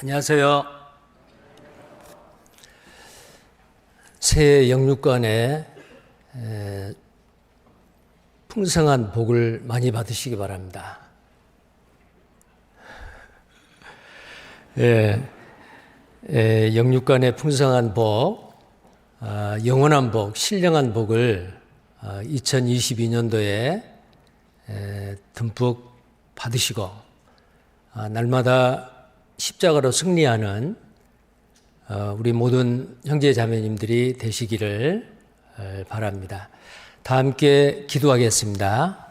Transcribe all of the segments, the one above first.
안녕하세요. 새해 영육간에 풍성한 복을 많이 받으시기 바랍니다. 영육간의 풍성한 복, 영원한 복, 신령한 복을 2022년도에 듬뿍 받으시고 날마다 십자가로 승리하는 우리 모든 형제 자매님들이 되시기를 바랍니다. 다 함께 기도하겠습니다.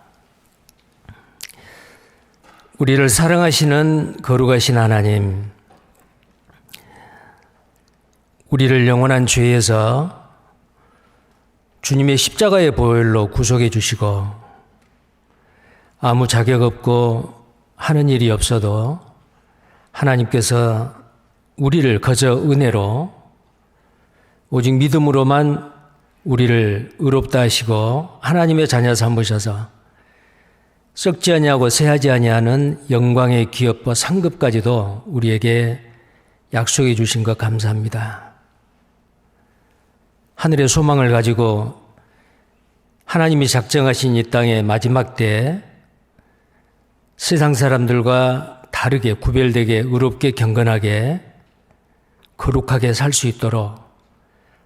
우리를 사랑하시는 거룩하신 하나님, 우리를 영원한 죄에서 주님의 십자가의 보혈로 구속해 주시고 아무 자격 없고 하는 일이 없어도 하나님께서 우리를 거저 은혜로 오직 믿음으로만 우리를 의롭다 하시고 하나님의 자녀 삼으셔서 썩지 아니하고 쇠하지 아니하는 영광의 기업과 상급까지도 우리에게 약속해 주신 것 감사합니다. 하늘의 소망을 가지고 하나님이 작정하신 이 땅의 마지막 때에 세상 사람들과 다르게 구별되게 의롭게 경건하게 거룩하게 살 수 있도록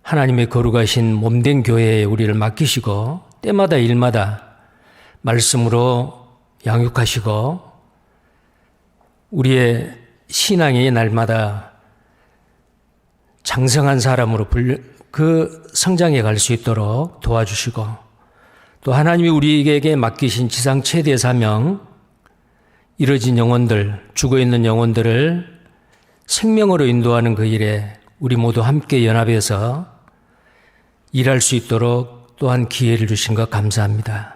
하나님의 거룩하신 몸된 교회에 우리를 맡기시고 때마다 일마다 말씀으로 양육하시고 우리의 신앙이 날마다 장성한 사람으로 그 성장해 갈 수 있도록 도와주시고 또 하나님이 우리에게 맡기신 지상 최대 사명 이뤄진 영혼들, 죽어있는 영혼들을 생명으로 인도하는 그 일에 우리 모두 함께 연합해서 일할 수 있도록 또한 기회를 주신 것 감사합니다.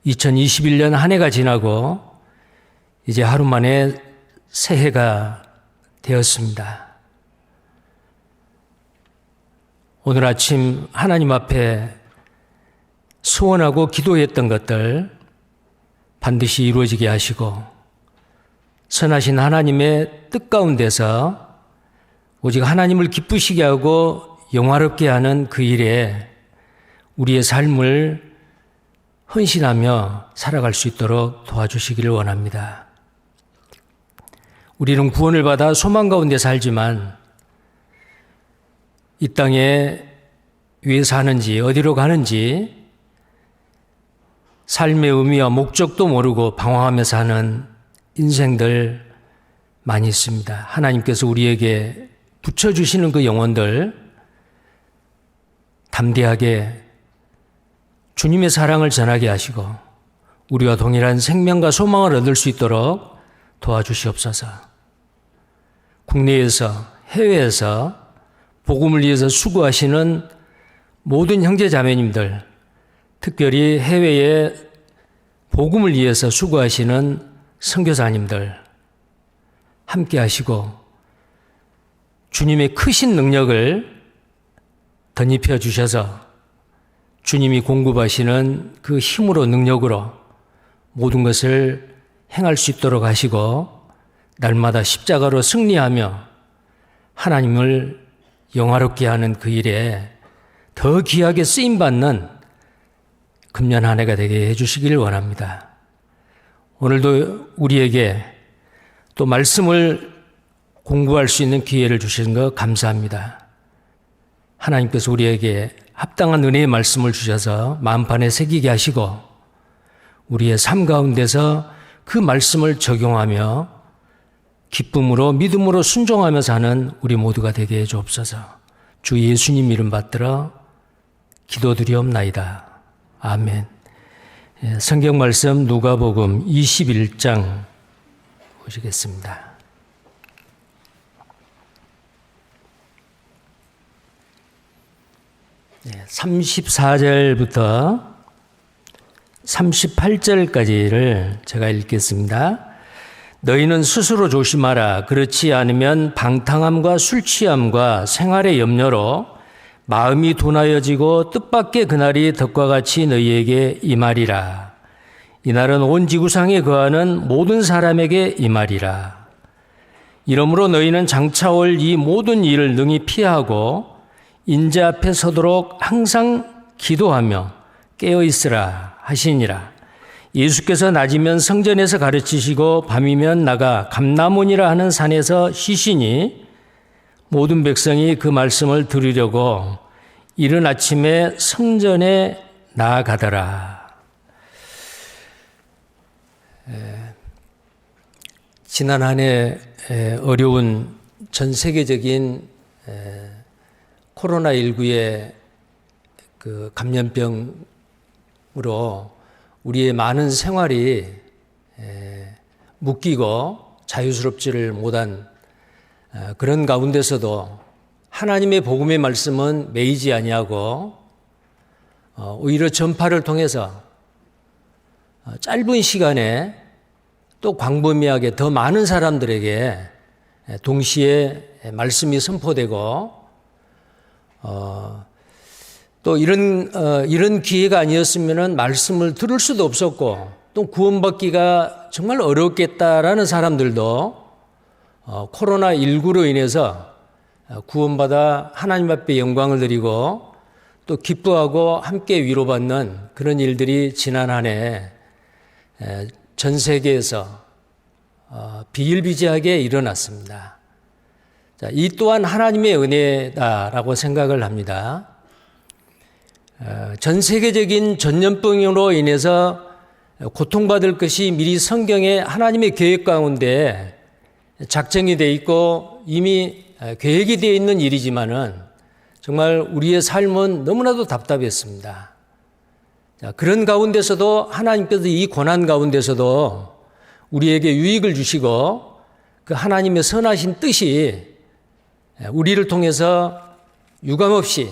2021년 한 해가 지나고 이제 하루 만에 새해가 되었습니다. 오늘 아침 하나님 앞에 소원하고 기도했던 것들 반드시 이루어지게 하시고 선하신 하나님의 뜻 가운데서 오직 하나님을 기쁘시게 하고 영화롭게 하는 그 일에 우리의 삶을 헌신하며 살아갈 수 있도록 도와주시기를 원합니다. 우리는 구원을 받아 소망 가운데 살지만 이 땅에 왜 사는지 어디로 가는지 삶의 의미와 목적도 모르고 방황하며 사는 인생들 많이 있습니다. 하나님께서 우리에게 붙여주시는 그 영혼들 담대하게 주님의 사랑을 전하게 하시고 우리와 동일한 생명과 소망을 얻을 수 있도록 도와주시옵소서. 국내에서 해외에서 복음을 위해서 수고하시는 모든 형제 자매님들 특별히 해외에 복음을 위해서 수고하시는 선교사님들 함께 하시고 주님의 크신 능력을 덧입혀 주셔서 주님이 공급하시는 그 힘으로 능력으로 모든 것을 행할 수 있도록 하시고 날마다 십자가로 승리하며 하나님을 영화롭게 하는 그 일에 더 귀하게 쓰임받는 금년 한 해가 되게 해주시기를 원합니다. 오늘도 우리에게 또 말씀을 공부할 수 있는 기회를 주시는 것 감사합니다. 하나님께서 우리에게 합당한 은혜의 말씀을 주셔서 마음판에 새기게 하시고 우리의 삶 가운데서 그 말씀을 적용하며 기쁨으로 믿음으로 순종하며 사는 우리 모두가 되게 해 주옵소서. 주 예수님 이름 받들어 기도드리옵나이다. 아멘. 성경 말씀 누가복음 21장 보시겠습니다. 네, 34절부터 38절까지를 제가 읽겠습니다. 너희는 스스로 조심하라. 그렇지 않으면 방탕함과 술취함과 생활의 염려로 마음이 둔하여지고 뜻밖의 그날이 덕과 같이 너희에게 임하리라. 이날은 온 지구상에 거하는 모든 사람에게 임하리라. 이러므로 너희는 장차 올 이 모든 일을 능히 피하고 인재 앞에 서도록 항상 기도하며 깨어 있으라 하시니라. 예수께서 낮이면 성전에서 가르치시고 밤이면 나가 감람원이라 하는 산에서 쉬시니 모든 백성이 그 말씀을 들으려고 이른 아침에 성전에 나아가더라. 지난 한 해 어려운 전 세계적인 코로나19의 그 감염병으로 우리의 많은 생활이 묶이고 자유스럽지를 못한 그런 가운데서도 하나님의 복음의 말씀은 매이지 아니하고 오히려 전파를 통해서 짧은 시간에 또 광범위하게 더 많은 사람들에게 동시에 말씀이 선포되고 또 이런 기회가 아니었으면 말씀을 들을 수도 없었고 또 구원받기가 정말 어렵겠다라는 사람들도 코로나19로 인해서 구원받아 하나님 앞에 영광을 드리고 또 기뻐하고 함께 위로받는 그런 일들이 지난 한 해 전 세계에서 비일비재하게 일어났습니다. 자, 이 또한 하나님의 은혜다라고 생각을 합니다. 전 세계적인 전염병으로 인해서 고통받을 것이 미리 성경에 하나님의 계획 가운데 작정이 되어 있고 이미 계획이 되어 있는 일이지만은 정말 우리의 삶은 너무나도 답답했습니다. 자, 그런 가운데서도 하나님께서 이 고난 가운데서도 우리에게 유익을 주시고 그 하나님의 선하신 뜻이 우리를 통해서 유감없이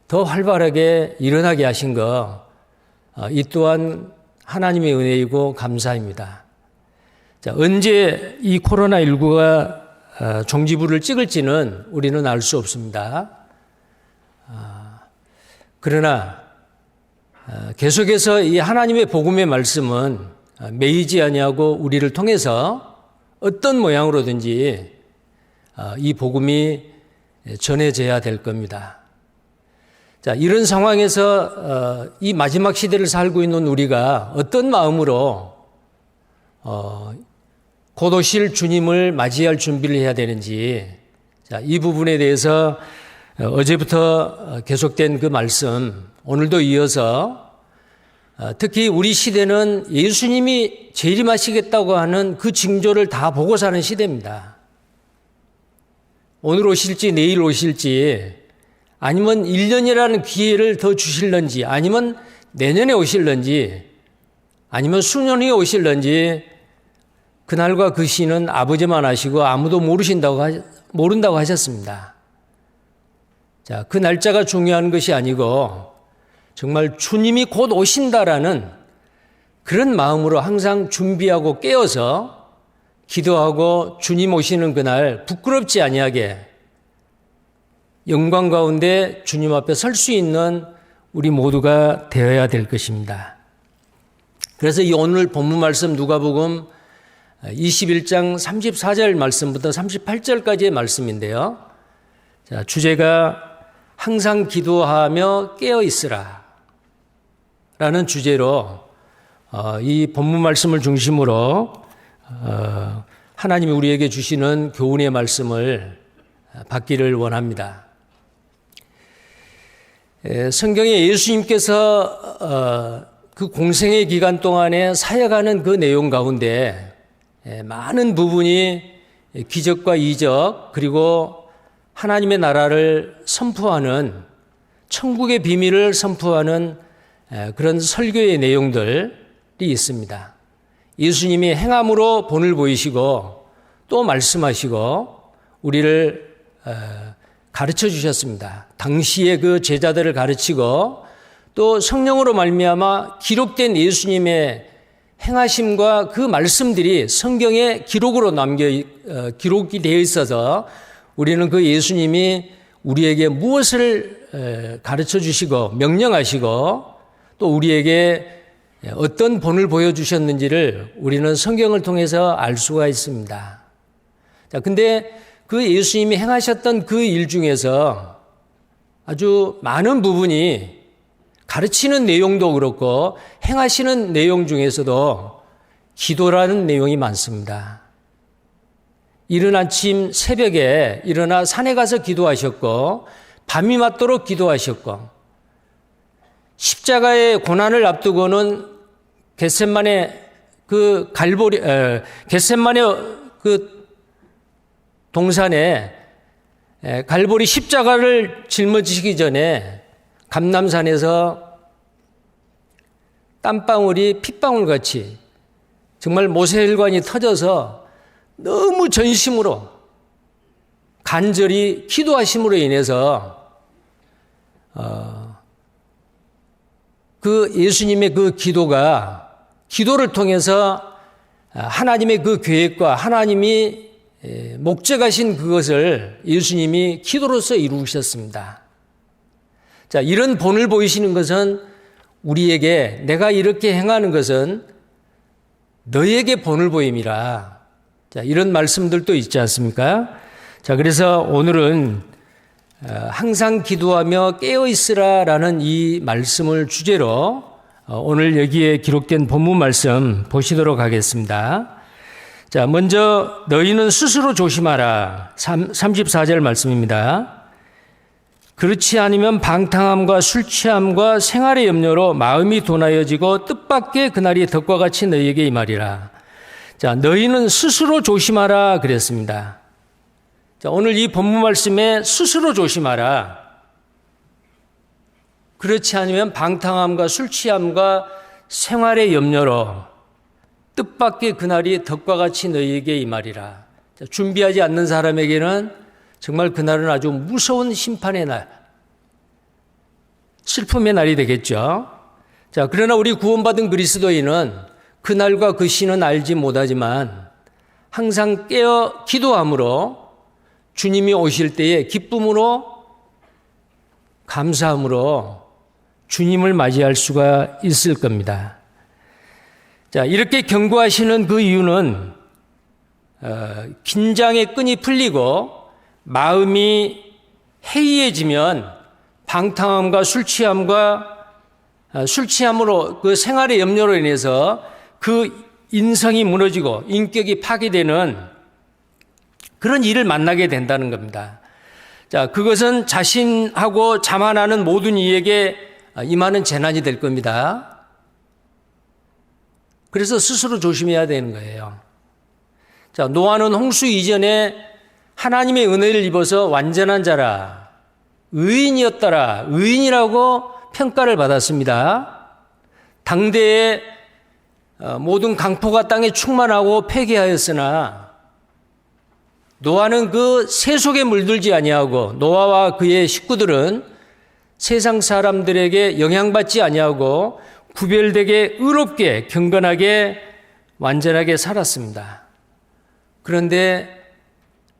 더 활발하게 일어나게 하신 것, 이 또한 하나님의 은혜이고 감사입니다. 자, 언제 이 코로나19가 종지부를 찍을지는 우리는 알 수 없습니다. 그러나 계속해서 이 하나님의 복음의 말씀은 매이지 아니하고 우리를 통해서 어떤 모양으로든지 이 복음이 전해져야 될 겁니다. 자, 이런 상황에서 이 마지막 시대를 살고 있는 우리가 어떤 마음으로 곧 오실 주님을 맞이할 준비를 해야 되는지, 자, 이 부분에 대해서 어제부터 계속된 그 말씀, 오늘도 이어서 특히 우리 시대는 예수님이 재림하시겠다고 하는 그 징조를 다 보고 사는 시대입니다. 오늘 오실지 내일 오실지 아니면 1년이라는 기회를 더 주실런지 아니면 내년에 오실런지 아니면 수년 후에 오실런지 그날과 그 시는 아버지만 아시고 아무도 모른다고 하셨습니다. 자, 그 날짜가 중요한 것이 아니고 정말 주님이 곧 오신다라는 그런 마음으로 항상 준비하고 깨어서 기도하고 주님 오시는 그날 부끄럽지 아니하게 영광 가운데 주님 앞에 설 수 있는 우리 모두가 되어야 될 것입니다. 그래서 이 오늘 본문 말씀 누가복음 21장 34절 말씀부터 38절까지의 말씀인데요. 자, 주제가 항상 기도하며 깨어 있으라 라는 주제로 이 본문 말씀을 중심으로 하나님이 우리에게 주시는 교훈의 말씀을 받기를 원합니다. 성경에 예수님께서 그 공생의 기간 동안에 사역하는 그 내용 가운데 많은 부분이 기적과 이적 그리고 하나님의 나라를 선포하는 천국의 비밀을 선포하는 그런 설교의 내용들이 있습니다. 예수님이 행함으로 본을 보이시고 또 말씀하시고 우리를 가르쳐 주셨습니다. 당시에 그 제자들을 가르치고 또 성령으로 말미암아 기록된 예수님의 행하심과 그 말씀들이 성경에 기록이 되어 있어서 우리는 그 예수님이 우리에게 무엇을 가르쳐 주시고 명령하시고 또 우리에게 어떤 본을 보여주셨는지를 우리는 성경을 통해서 알 수가 있습니다. 자, 근데 그 예수님이 행하셨던 그 일 중에서 아주 많은 부분이 가르치는 내용도 그렇고 행하시는 내용 중에서도 기도라는 내용이 많습니다. 이른 아침 새벽에 일어나 산에 가서 기도하셨고 밤이 맞도록 기도하셨고 십자가의 고난을 앞두고는 겟세마네 그 동산에 갈보리 십자가를 짊어지시기 전에 감람산에서 땀방울이 핏방울같이 정말 모세혈관이 터져서 너무 전심으로 간절히 기도하심으로 인해서 그 예수님의 그 기도를 통해서 하나님의 그 계획과 하나님이 목적하신 그것을 예수님이 기도로서 이루셨습니다. 자, 이런 본을 보이시는 것은 우리에게 내가 이렇게 행하는 것은 너에게 본을 보임이라. 자, 이런 말씀들도 있지 않습니까? 자, 그래서 오늘은 항상 기도하며 깨어 있으라라는 이 말씀을 주제로 오늘 여기에 기록된 본문 말씀 보시도록 하겠습니다. 자, 먼저 너희는 스스로 조심하라. 34절 말씀입니다. 그렇지 않으면 방탕함과 술 취함과 생활의 염려로 마음이 둔하여지고 뜻밖의 그날이 덕과 같이 너희에게 임하리라. 자, 너희는 스스로 조심하라 그랬습니다. 자, 오늘 이 본문 말씀에 스스로 조심하라. 그렇지 않으면 방탕함과 술 취함과 생활의 염려로 뜻밖의 그날이 덕과 같이 너희에게 임하리라. 자, 준비하지 않는 사람에게는 정말 그날은 아주 무서운 심판의 날, 슬픔의 날이 되겠죠. 자, 그러나 우리 구원받은 그리스도인은 그날과 그 시는 알지 못하지만 항상 깨어 기도함으로 주님이 오실 때에 기쁨으로 감사함으로 주님을 맞이할 수가 있을 겁니다. 자, 이렇게 경고하시는 그 이유는 긴장의 끈이 풀리고 마음이 해이해지면 방탕함과 술 취함으로 그 생활의 염려로 인해서 그 인성이 무너지고 인격이 파괴되는 그런 일을 만나게 된다는 겁니다. 자, 그것은 자신하고 자만하는 모든 이에게 임하는 재난이 될 겁니다. 그래서 스스로 조심해야 되는 거예요. 자, 노아는 홍수 이전에 하나님의 은혜를 입어서 완전한 자라, 의인이었더라, 의인이라고 평가를 받았습니다. 당대에 모든 강포가 땅에 충만하고 폐기하였으나 노아는 그 새 속에 물들지 아니하고 노아와 그의 식구들은 세상 사람들에게 영향받지 아니하고 구별되게 의롭게 경건하게 완전하게 살았습니다. 그런데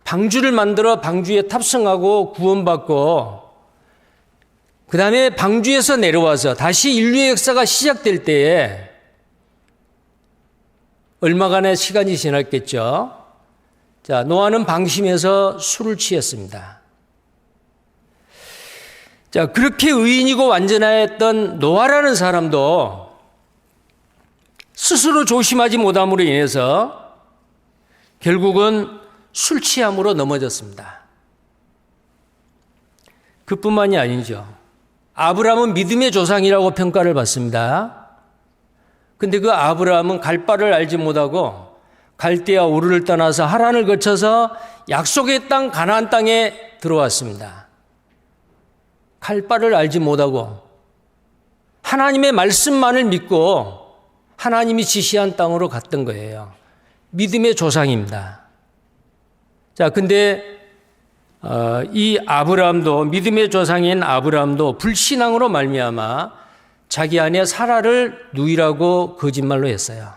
방주를 만들어 방주에 탑승하고 구원받고 그 다음에 방주에서 내려와서 다시 인류의 역사가 시작될 때에 얼마간의 시간이 지났겠죠. 자, 노아는 방심해서 술을 취했습니다. 자, 그렇게 의인이고 완전하였던 노아라는 사람도 스스로 조심하지 못함으로 인해서 결국은 술 취함으로 넘어졌습니다. 그뿐만이 아니죠. 아브라함은 믿음의 조상이라고 평가를 받습니다. 근데 그 아브라함은 갈 바를 알지 못하고 갈대아 우르를 떠나서 하란을 거쳐서 약속의 땅 가나안 땅에 들어왔습니다. 갈 바를 알지 못하고 하나님의 말씀만을 믿고 하나님이 지시한 땅으로 갔던 거예요. 믿음의 조상입니다. 자, 근데 이 아브라함도 믿음의 조상인 아브라함도 불신앙으로 말미암아 자기 아내 사라를 누이라고 거짓말로 했어요.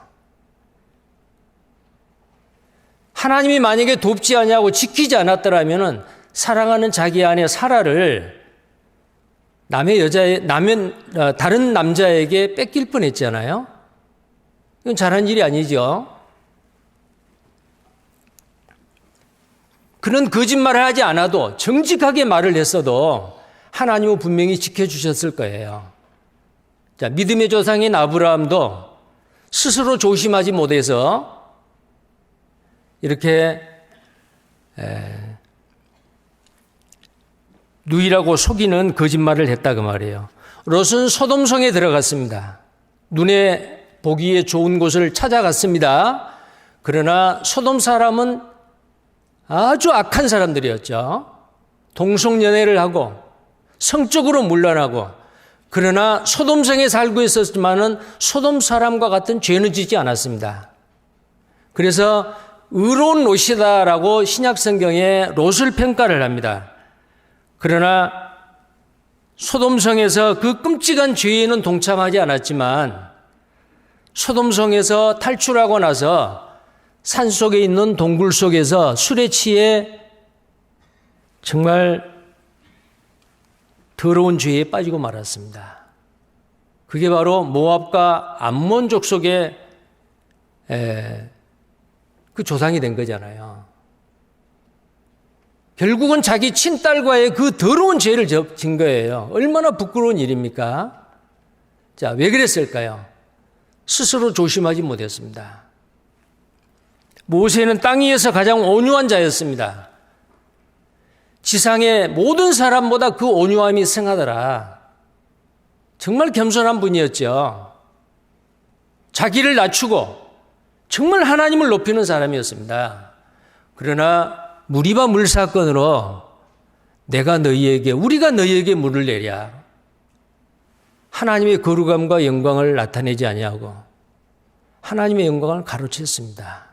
하나님이 만약에 돕지 아니하고 지키지 않았더라면 사랑하는 자기 아내 사라를 다른 남자에게 뺏길 뻔했잖아요. 이건 잘한 일이 아니죠. 그런 거짓말을 하지 않아도 정직하게 말을 했어도 하나님은 분명히 지켜주셨을 거예요. 자, 믿음의 조상인 아브라함도 스스로 조심하지 못해서 이렇게 누이라고 속이는 거짓말을 했다 그 말이에요. 롯은 소돔성에 들어갔습니다. 눈에 보기에 좋은 곳을 찾아갔습니다. 그러나 소돔 사람은 아주 악한 사람들이었죠. 동성연애를 하고 성적으로 문란하고, 그러나 소돔성에 살고 있었지만은 소돔 사람과 같은 죄는 짓지 않았습니다. 그래서 의로운 롯이다라고 신약 성경에 롯을 평가를 합니다. 그러나 소돔성에서 그 끔찍한 죄에는 동참하지 않았지만 소돔성에서 탈출하고 나서 산속에 있는 동굴 속에서 술에 취해 정말 더러운 죄에 빠지고 말았습니다. 그게 바로 모압과 암몬 족속의 그 조상이 된 거잖아요. 결국은 자기 친딸과의 그 더러운 죄를 진 거예요. 얼마나 부끄러운 일입니까? 자, 왜 그랬을까요? 스스로 조심하지 못했습니다. 모세는 땅 위에서 가장 온유한 자였습니다. 지상의 모든 사람보다 그 온유함이 승하더라. 정말 겸손한 분이었죠. 자기를 낮추고 정말 하나님을 높이는 사람이었습니다. 그러나 무리바 물 사건으로 우리가 너희에게 물을 내랴. 하나님의 거룩함과 영광을 나타내지 아니하고 하나님의 영광을 가로챘습니다.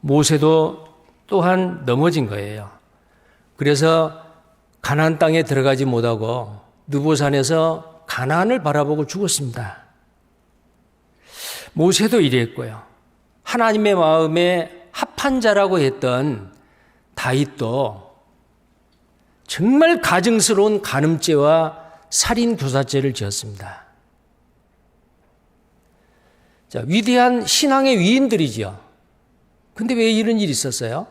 모세도 또한 넘어진 거예요. 그래서 가나안 땅에 들어가지 못하고 느보산에서 가나안을 바라보고 죽었습니다. 모세도 이랬고요. 하나님의 마음에 합한 자라고 했던 다윗도 정말 가증스러운 간음죄와 살인 교사죄를 지었습니다. 자, 위대한 신앙의 위인들이지요. 근데 왜 이런 일이 있었어요?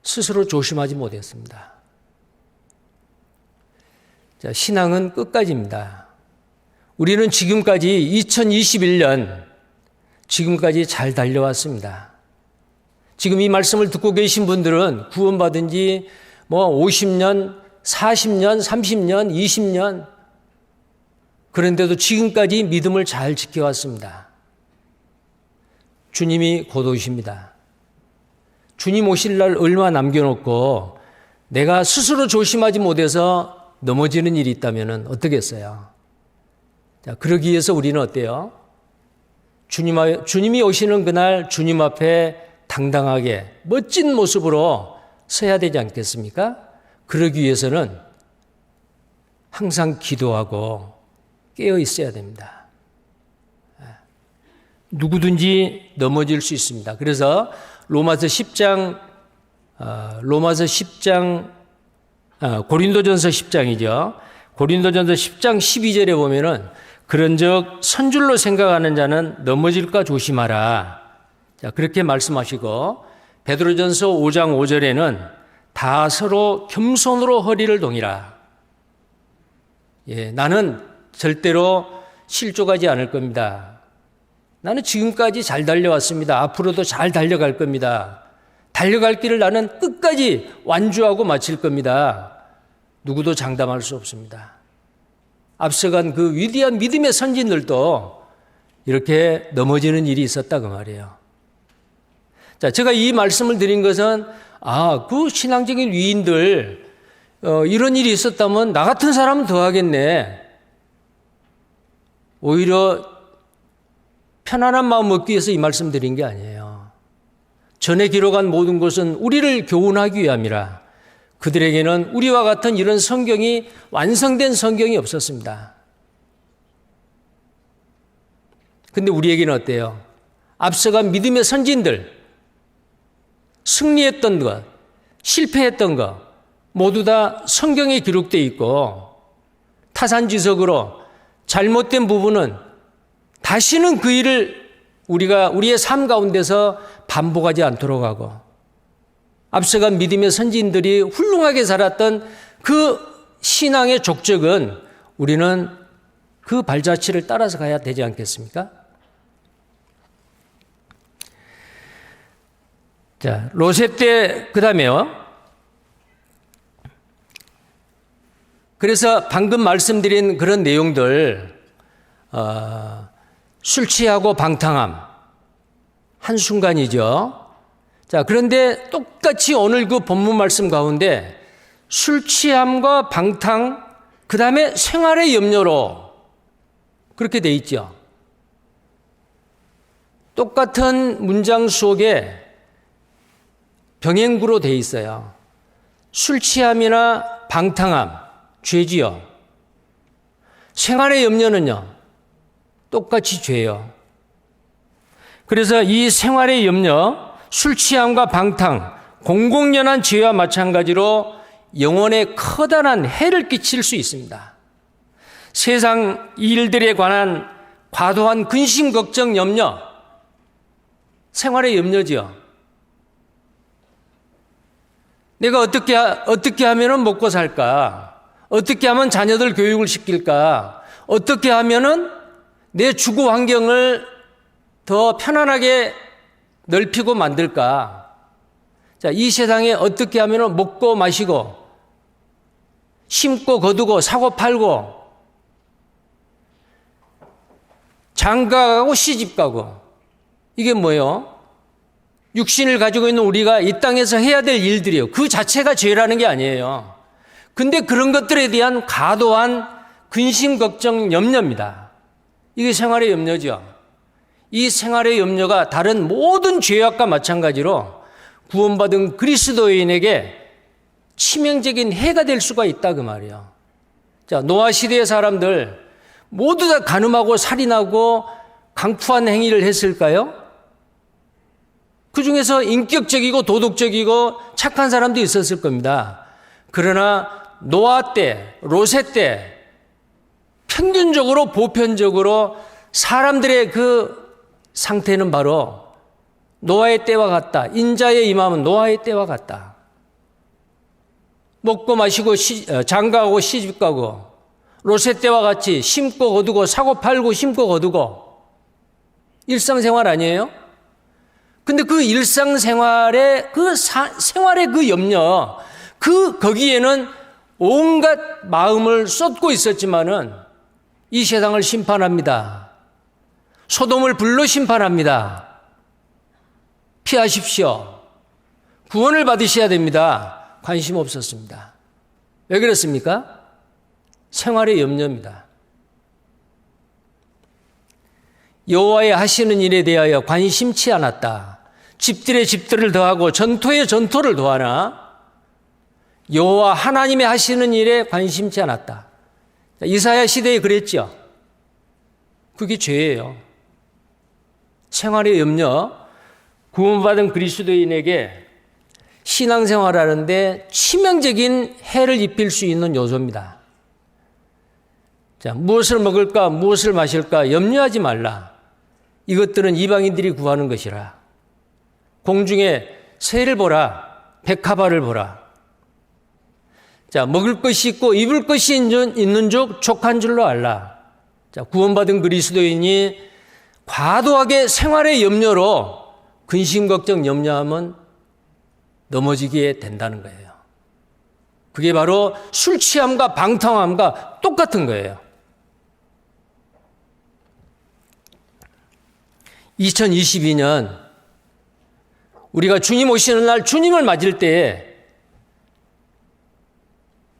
스스로 조심하지 못했습니다. 자, 신앙은 끝까지입니다. 우리는 지금까지 2021년 지금까지 잘 달려왔습니다. 지금 이 말씀을 듣고 계신 분들은 구원받은 지 50년, 40년, 30년, 20년, 그런데도 지금까지 믿음을 잘 지켜왔습니다. 주님이 곧 오십니다. 주님 오실 날 얼마 남겨놓고 내가 스스로 조심하지 못해서 넘어지는 일이 있다면 어떻겠어요? 자, 그러기 위해서 우리는 어때요? 주님이 오시는 그날 주님 앞에 당당하게 멋진 모습으로 서야 되지 않겠습니까? 그러기 위해서는 항상 기도하고 깨어 있어야 됩니다. 누구든지 넘어질 수 있습니다. 그래서 고린도전서 10장이죠. 고린도전서 10장 12절에 보면은 그런즉 선줄로 생각하는 자는 넘어질까 조심하라. 자, 그렇게 말씀하시고 베드로전서 5장 5절에는 다 서로 겸손으로 허리를 동이라. 나는 절대로 실족하지 않을 겁니다. 나는 지금까지 잘 달려왔습니다. 앞으로도 잘 달려갈 겁니다. 달려갈 길을 나는 끝까지 완주하고 마칠 겁니다. 누구도 장담할 수 없습니다. 앞서간 그 위대한 믿음의 선진들도 이렇게 넘어지는 일이 있었다 그 말이에요. 자, 제가 이 말씀을 드린 것은 그 신앙적인 위인들 이런 일이 있었다면 나 같은 사람은 더 하겠네. 오히려 편안한 마음 먹기 위해서 이 말씀 드린 게 아니에요. 전에 기록한 모든 것은 우리를 교훈하기 위함이라. 그들에게는 우리와 같은 이런 성경이 완성된 성경이 없었습니다. 근데 우리에게는 어때요? 앞서간 믿음의 선진들, 승리했던 것, 실패했던 것 모두 다 성경에 기록되어 있고 타산지석으로 잘못된 부분은 다시는 그 일을 우리의 삶 가운데서 반복하지 않도록 하고 앞서간 믿음의 선지인들이 훌륭하게 살았던 그 신앙의 족적은 우리는 그 발자취를 따라서 가야 되지 않겠습니까? 자, 로세 때, 그 다음에요. 그래서 방금 말씀드린 그런 내용들, 술 취하고 방탕함, 한순간이죠. 자, 그런데 똑같이 오늘 그 본문 말씀 가운데 술 취함과 방탕, 그 다음에 생활의 염려로 그렇게 돼 있죠. 똑같은 문장 속에 병행구로 돼 있어요. 술 취함이나 방탕함, 죄지요. 생활의 염려는요, 똑같이 죄요. 그래서 이 생활의 염려, 술 취함과 방탕, 공공연한 죄와 마찬가지로 영혼에 커다란 해를 끼칠 수 있습니다. 세상 일들에 관한 과도한 근심, 걱정, 염려, 생활의 염려지요. 내가 어떻게 하면 먹고 살까? 어떻게 하면 자녀들 교육을 시킬까? 어떻게 하면은 내 주거 환경을 더 편안하게 넓히고 만들까? 자, 이 세상에 어떻게 하면은 먹고 마시고 심고 거두고 사고 팔고 장가가고 시집가고 이게 뭐예요? 육신을 가지고 있는 우리가 이 땅에서 해야 될 일들이에요. 그 자체가 죄라는 게 아니에요. 근데 그런 것들에 대한 과도한 근심, 걱정, 염려입니다. 이게 생활의 염려죠. 이 생활의 염려가 다른 모든 죄악과 마찬가지로 구원받은 그리스도인에게 치명적인 해가 될 수가 있다 그 말이에요. 자, 노아 시대의 사람들 모두 다 간음하고 살인하고 강포한 행위를 했을까요? 그 중에서 인격적이고 도덕적이고 착한 사람도 있었을 겁니다. 그러나 노아 때, 로세 때 평균적으로 보편적으로 사람들의 그 상태는 바로 노아의 때와 같다. 인자의 임함은 노아의 때와 같다. 먹고 마시고 장가가고 시집가고 로세 때와 같이 심고 거두고 사고 팔고 심고 거두고 일상생활 아니에요? 근데 그 일상생활의 그 생활의 그 염려, 거기에는 온갖 마음을 쏟고 있었지만은 이 세상을 심판합니다. 소돔을 불로 심판합니다. 피하십시오. 구원을 받으셔야 됩니다. 관심 없었습니다. 왜 그렇습니까? 생활의 염려입니다. 여호와의 하시는 일에 대하여 관심치 않았다. 집들의 집들을 더하고 전토에 전토를 더하나 여호와 하나님의 하시는 일에 관심치 않았다. 이사야 시대에 그랬죠. 그게 죄예요. 생활의 염려, 구원받은 그리스도인에게 신앙생활하는데 치명적인 해를 입힐 수 있는 요소입니다. 자, 무엇을 먹을까, 무엇을 마실까 염려하지 말라. 이것들은 이방인들이 구하는 것이라. 공중에 새를 보라, 백합화를 보라. 자, 먹을 것이 있고 입을 것이 있는 족 족한 줄로 알라. 자, 구원받은 그리스도인이 과도하게 생활의 염려로 근심, 걱정, 염려하면 넘어지게 된다는 거예요. 그게 바로 술 취함과 방탕함과 똑같은 거예요. 2022년 우리가 주님 오시는 날 주님을 맞을 때에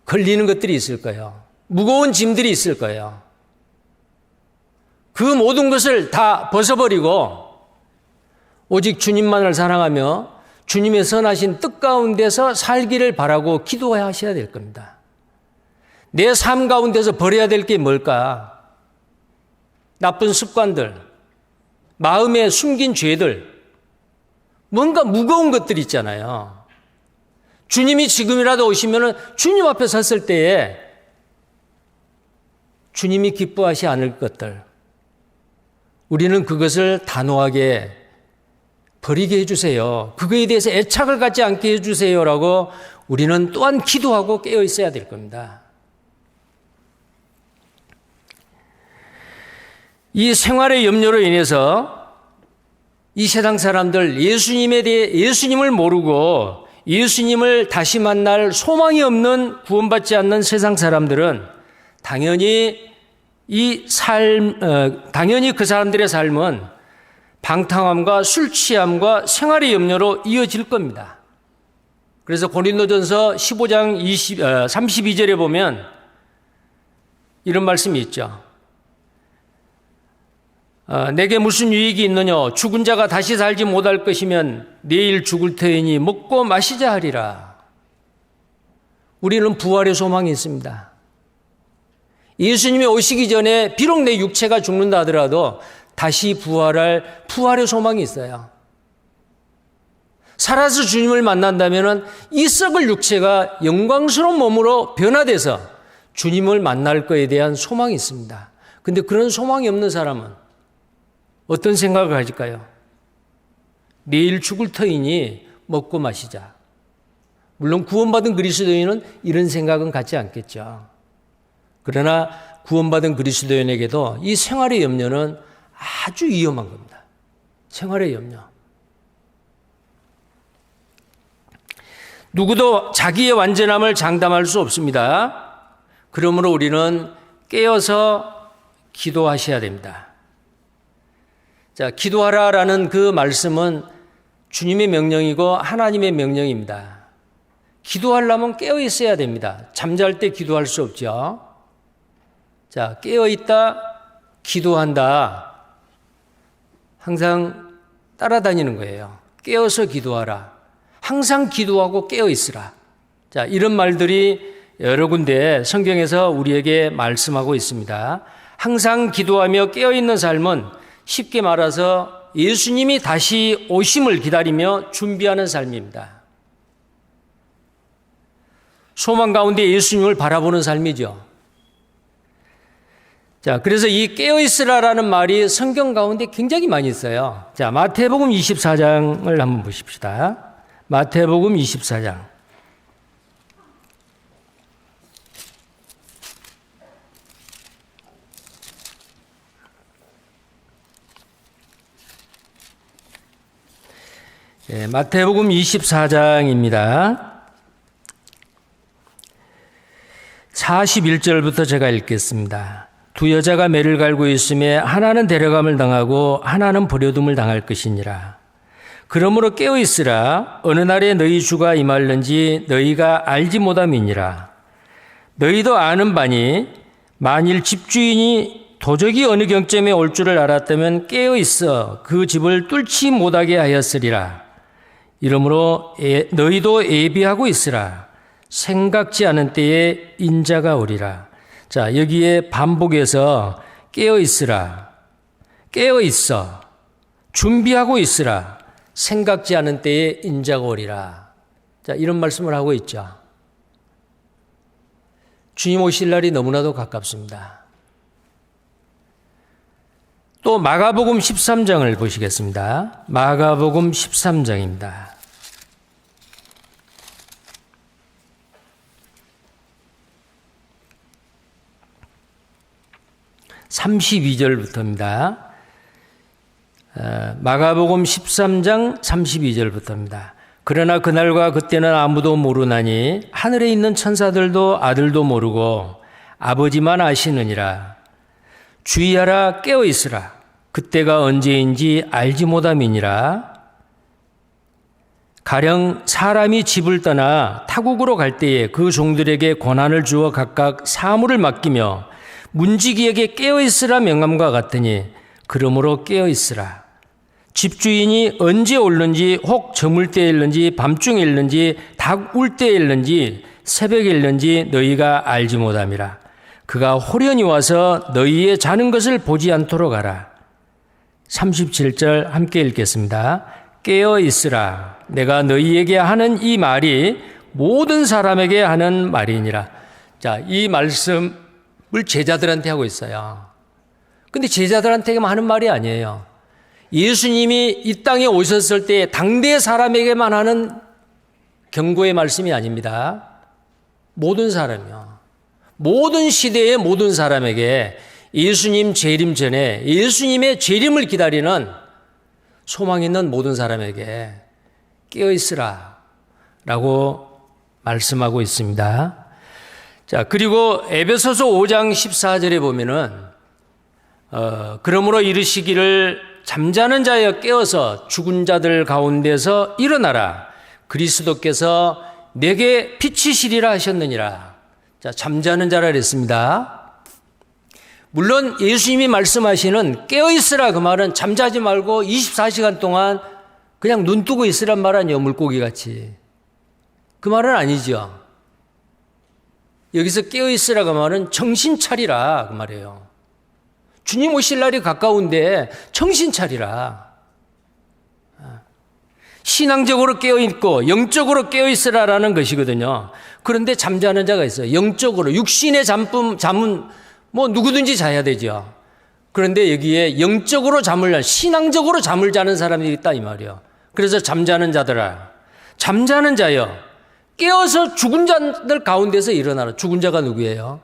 걸리는 것들이 있을 거예요. 무거운 짐들이 있을 거예요. 그 모든 것을 다 벗어버리고 오직 주님만을 사랑하며 주님의 선하신 뜻 가운데서 살기를 바라고 기도하셔야 될 겁니다. 내 삶 가운데서 버려야 될 게 뭘까? 나쁜 습관들, 마음에 숨긴 죄들, 뭔가 무거운 것들 있잖아요. 주님이 지금이라도 오시면은 주님 앞에 섰을 때에 주님이 기뻐하지 않을 것들, 우리는 그것을 단호하게 버리게 해주세요. 그거에 대해서 애착을 갖지 않게 해주세요라고 우리는 또한 기도하고 깨어 있어야 될 겁니다. 이 생활의 염려로 인해서 이 세상 사람들 예수님을 모르고 예수님을 다시 만날 소망이 없는 구원받지 않는 세상 사람들은 당연히 당연히 그 사람들의 삶은 방탕함과 술 취함과 생활의 염려로 이어질 겁니다. 그래서 고린도전서 15장 32절에 보면 이런 말씀이 있죠. 내게 무슨 유익이 있느냐? 죽은 자가 다시 살지 못할 것이면 내일 죽을 터이니 먹고 마시자 하리라. 우리는 부활의 소망이 있습니다. 예수님이 오시기 전에 비록 내 육체가 죽는다 하더라도 다시 부활할 부활의 소망이 있어요. 살아서 주님을 만난다면 이 썩을 육체가 영광스러운 몸으로 변화돼서 주님을 만날 것에 대한 소망이 있습니다. 그런데 그런 소망이 없는 사람은 어떤 생각을 가질까요? 내일 죽을 터이니 먹고 마시자. 물론 구원받은 그리스도인은 이런 생각은 갖지 않겠죠. 그러나 구원받은 그리스도인에게도 이 생활의 염려는 아주 위험한 겁니다. 생활의 염려. 누구도 자기의 완전함을 장담할 수 없습니다. 그러므로 우리는 깨어서 기도하셔야 됩니다. 자, 기도하라라는 그 말씀은 주님의 명령이고 하나님의 명령입니다. 기도하려면 깨어 있어야 됩니다. 잠잘 때 기도할 수 없죠. 자, 깨어 있다, 기도한다. 항상 따라다니는 거예요. 깨어서 기도하라. 항상 기도하고 깨어 있으라. 자, 이런 말들이 여러 군데 성경에서 우리에게 말씀하고 있습니다. 항상 기도하며 깨어 있는 삶은 쉽게 말해서 예수님이 다시 오심을 기다리며 준비하는 삶입니다. 소망 가운데 예수님을 바라보는 삶이죠. 자, 그래서 이 깨어있으라라는 말이 성경 가운데 굉장히 많이 있어요. 자, 마태복음 24장을 한번 보십시다. 마태복음 24장. 마태복음 24장입니다. 41절부터 제가 읽겠습니다. 두 여자가 매를 갈고 있음에 하나는 데려감을 당하고 하나는 버려둠을 당할 것이니라. 그러므로 깨어 있으라. 어느 날에 너희 주가 임할는지 너희가 알지 못함이니라. 너희도 아는 바니 만일 집주인이 도적이 어느 경점에 올 줄을 알았다면 깨어 있어 그 집을 뚫지 못하게 하였으리라. 이러므로 너희도 예비하고 있으라. 생각지 않은 때에 인자가 오리라. 자, 여기에 반복해서 깨어 있으라. 깨어 있어. 준비하고 있으라. 생각지 않은 때에 인자가 오리라. 자, 이런 말씀을 하고 있죠. 주님 오실 날이 너무나도 가깝습니다. 또 마가복음 13장을 보시겠습니다. 마가복음 13장입니다. 32절부터입니다. 마가복음 13장 32절부터입니다. 그러나 그날과 그때는 아무도 모르나니 하늘에 있는 천사들도 아들도 모르고 아버지만 아시느니라. 주의하라, 깨어 있으라. 그때가 언제인지 알지 못함이니라. 가령 사람이 집을 떠나 타국으로 갈 때에 그 종들에게 권한을 주어 각각 사물을 맡기며 문지기에게 깨어있으라 명함과 같으니 그러므로 깨어있으라. 집주인이 언제 올는지 혹 저물 때에 일는지 밤중에 일는지 닭 울 때에 일는지 새벽에 일는지 너희가 알지 못함이라. 그가 호련히 와서 너희의 자는 것을 보지 않도록 하라. 37절 함께 읽겠습니다. 깨어있으라. 내가 너희에게 하는 이 말이 모든 사람에게 하는 말이니라. 자, 이 말씀을 제자들한테 하고 있어요. 근데 제자들한테만 하는 말이 아니에요. 예수님이 이 땅에 오셨을 때 당대 사람에게만 하는 경고의 말씀이 아닙니다. 모든 사람이요. 모든 시대의 모든 사람에게 예수님 재림 전에 예수님의 재림을 기다리는 소망 있는 모든 사람에게 깨어있으라 라고 말씀하고 있습니다. 자, 그리고 에베소서 5장 14절에 보면은 그러므로 이르시기를 잠자는 자여 깨어서 죽은 자들 가운데서 일어나라. 그리스도께서 내게 비치시리라 하셨느니라. 자, 잠자는 자라 그랬습니다. 물론 예수님이 말씀하시는 깨어있으라 그 말은 잠자지 말고 24시간 동안 그냥 눈 뜨고 있으란 말 아니에요. 물고기 같이. 그 말은 아니죠. 여기서 깨어있으라 그 말은 정신 차리라 그 말이에요. 주님 오실 날이 가까운데 정신 차리라. 신앙적으로 깨어있고 영적으로 깨어있으라라는 것이거든요. 그런데 잠자는 자가 있어요. 영적으로 육신의 잠은 뭐 누구든지 자야 되죠. 그런데 여기에 영적으로 신앙적으로 잠을 자는 사람들이 있다 이 말이에요. 그래서 잠자는 자들아, 잠자는 자여 깨어서 죽은 자들 가운데서 일어나라. 죽은 자가 누구예요?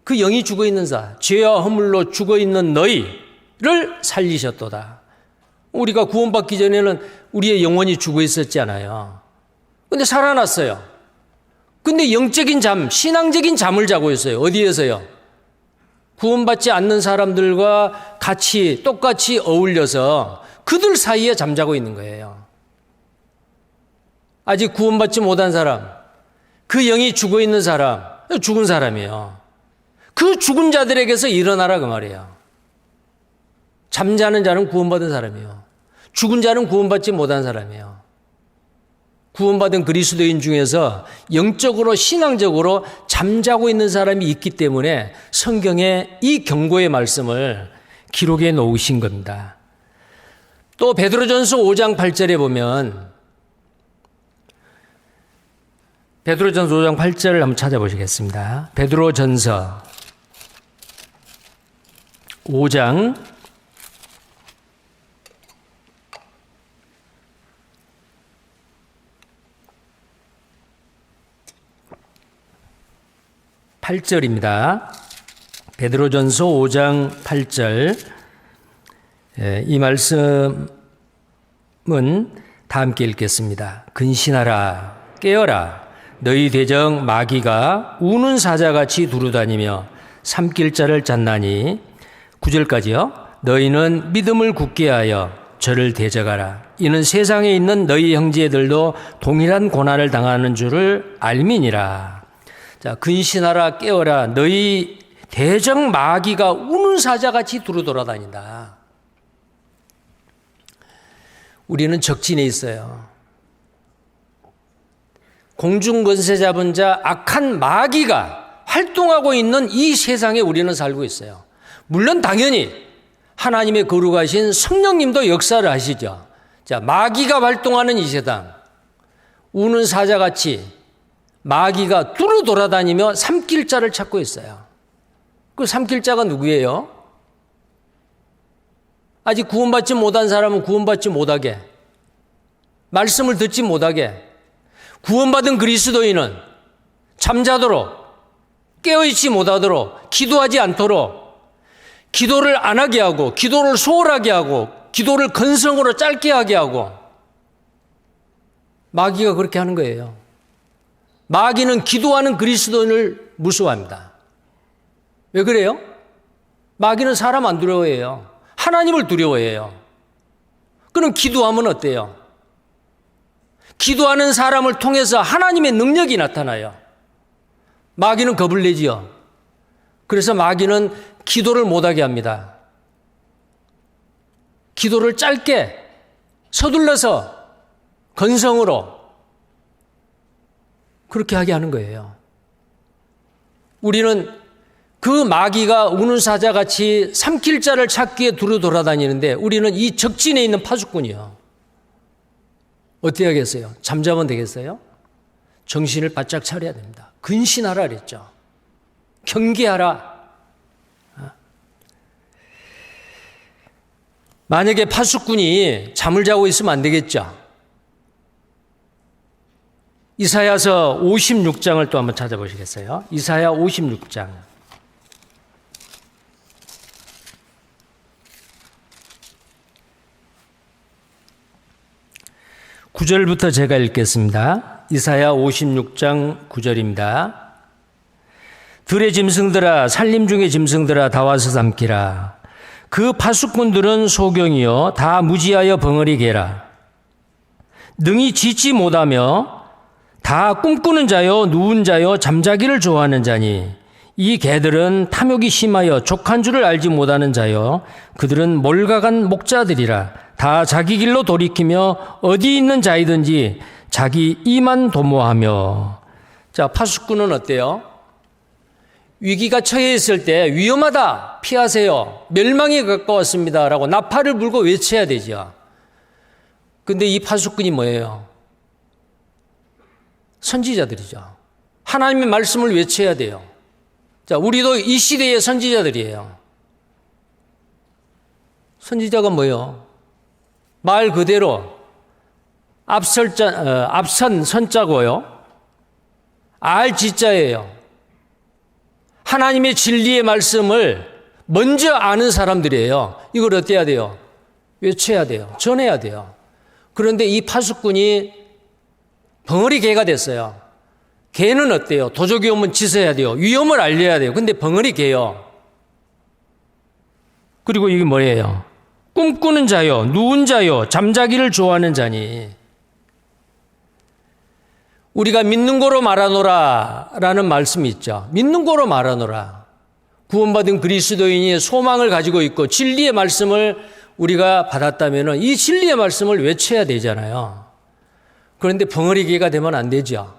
그 영이 죽어있는 자, 죄와 허물로 죽어있는 너희를 살리셨도다. 우리가 구원받기 전에는 우리의 영혼이 죽어있었잖아요. 근데 살아났어요. 근데 영적인 잠, 신앙적인 잠을 자고 있어요. 어디에서요? 구원받지 않는 사람들과 똑같이 어울려서 그들 사이에 잠자고 있는 거예요. 아직 구원받지 못한 사람, 그 영이 죽어있는 사람, 죽은 사람이에요. 그 죽은 자들에게서 일어나라 그 말이에요. 잠자는 자는 구원받은 사람이에요. 죽은 자는 구원받지 못한 사람이에요. 구원받은 그리스도인 중에서 영적으로 신앙적으로 잠자고 있는 사람이 있기 때문에 성경에 이 경고의 말씀을 기록해 놓으신 겁니다. 또 베드로전서 5장 8절에 보면 베드로전서 5장 8절을 한번 찾아보시겠습니다. 베드로전서 5장 8절입니다. 베드로전서 5장 8절. 이 말씀은 다 함께 읽겠습니다. 근신하라, 깨어라. 너희 대적 마귀가 우는 사자같이 두루다니며 삼킬 자를 찾나니 9절까지요. 너희는 믿음을 굳게 하여 저를 대적하라. 이는 세상에 있는 너희 형제들도 동일한 고난을 당하는 줄을 알미니라. 자, 근신하라, 깨어라. 너희 대적 마귀가 우는 사자같이 두루 돌아다닌다. 우리는 적진에 있어요. 공중권세 잡은 자 악한 마귀가 활동하고 있는 이 세상에 우리는 살고 있어요. 물론 당연히 하나님의 거룩하신 성령님도 역사를 하시죠. 자, 마귀가 활동하는 이 세상, 우는 사자같이 마귀가 두루 돌아다니며 삼킬 자를 찾고 있어요. 그 삼킬 자가 누구예요? 아직 구원받지 못한 사람은 구원받지 못하게, 말씀을 듣지 못하게, 구원받은 그리스도인은 잠자도록, 깨어있지 못하도록, 기도하지 않도록, 기도를 안 하게 하고, 기도를 소홀하게 하고, 기도를 건성으로 짧게 하게 하고, 마귀가 그렇게 하는 거예요. 마귀는 기도하는 그리스도인을 무서워합니다. 왜 그래요? 마귀는 사람 안 두려워해요. 하나님을 두려워해요. 그럼 기도하면 어때요? 기도하는 사람을 통해서 하나님의 능력이 나타나요. 마귀는 겁을 내지요. 그래서 마귀는 기도를 못하게 합니다. 기도를 짧게 서둘러서 건성으로 그렇게 하게 하는 거예요. 우리는 그 마귀가 우는 사자같이 삼킬 자를 찾기 위해 두루 돌아다니는데 우리는 이 적진에 있는 파수꾼이요. 어떻게 하겠어요? 잠자면 되겠어요? 정신을 바짝 차려야 됩니다. 근신하라 그랬죠. 경계하라. 만약에 파수꾼이 잠을 자고 있으면 안 되겠죠. 이사야서 56장을 또 한번 찾아보시겠어요? 이사야 56장. 9절부터 제가 읽겠습니다. 이사야 56장 9절입니다. 들의 짐승들아, 산림 중의 짐승들아, 다 와서 삼키라. 그 파수꾼들은 소경이요 다 무지하여 벙어리 개라. 능히 짖지 못하며 다 꿈꾸는 자요 누운 자요 잠자기를 좋아하는 자니 이 개들은 탐욕이 심하여 족한 줄을 알지 못하는 자요 그들은 몰각한 목자들이라. 다 자기 길로 돌이키며 어디 있는 자이든지 자기 이만 도모하며. 자, 파수꾼은 어때요? 위기가 처해 있을 때 위험하다, 피하세요, 멸망이 가까웠습니다 라고 나팔을 불고 외쳐야 되죠. 근데 이 파수꾼이 뭐예요? 선지자들이죠. 하나님의 말씀을 외쳐야 돼요. 자, 우리도 이 시대의 선지자들이에요. 선지자가 뭐예요? 말 그대로 앞선 선자고요. 알 지자예요. 하나님의 진리의 말씀을 먼저 아는 사람들이에요. 이걸 어떻게 해야 돼요? 외쳐야 돼요. 전해야 돼요. 그런데 이 파수꾼이 벙어리 개가 됐어요. 개는 어때요? 도적이 오면 짖어야 돼요. 위험을 알려야 돼요. 근데 벙어리 개요. 그리고 이게 뭐예요? 꿈꾸는 자요, 누운 자요, 잠자기를 좋아하는 자니. 우리가 믿는 거로 말하노라 라는 말씀이 있죠. 믿는 거로 말하노라. 구원받은 그리스도인이 소망을 가지고 있고 진리의 말씀을 우리가 받았다면 이 진리의 말씀을 외쳐야 되잖아요. 그런데 벙어리개가 되면 안 되죠.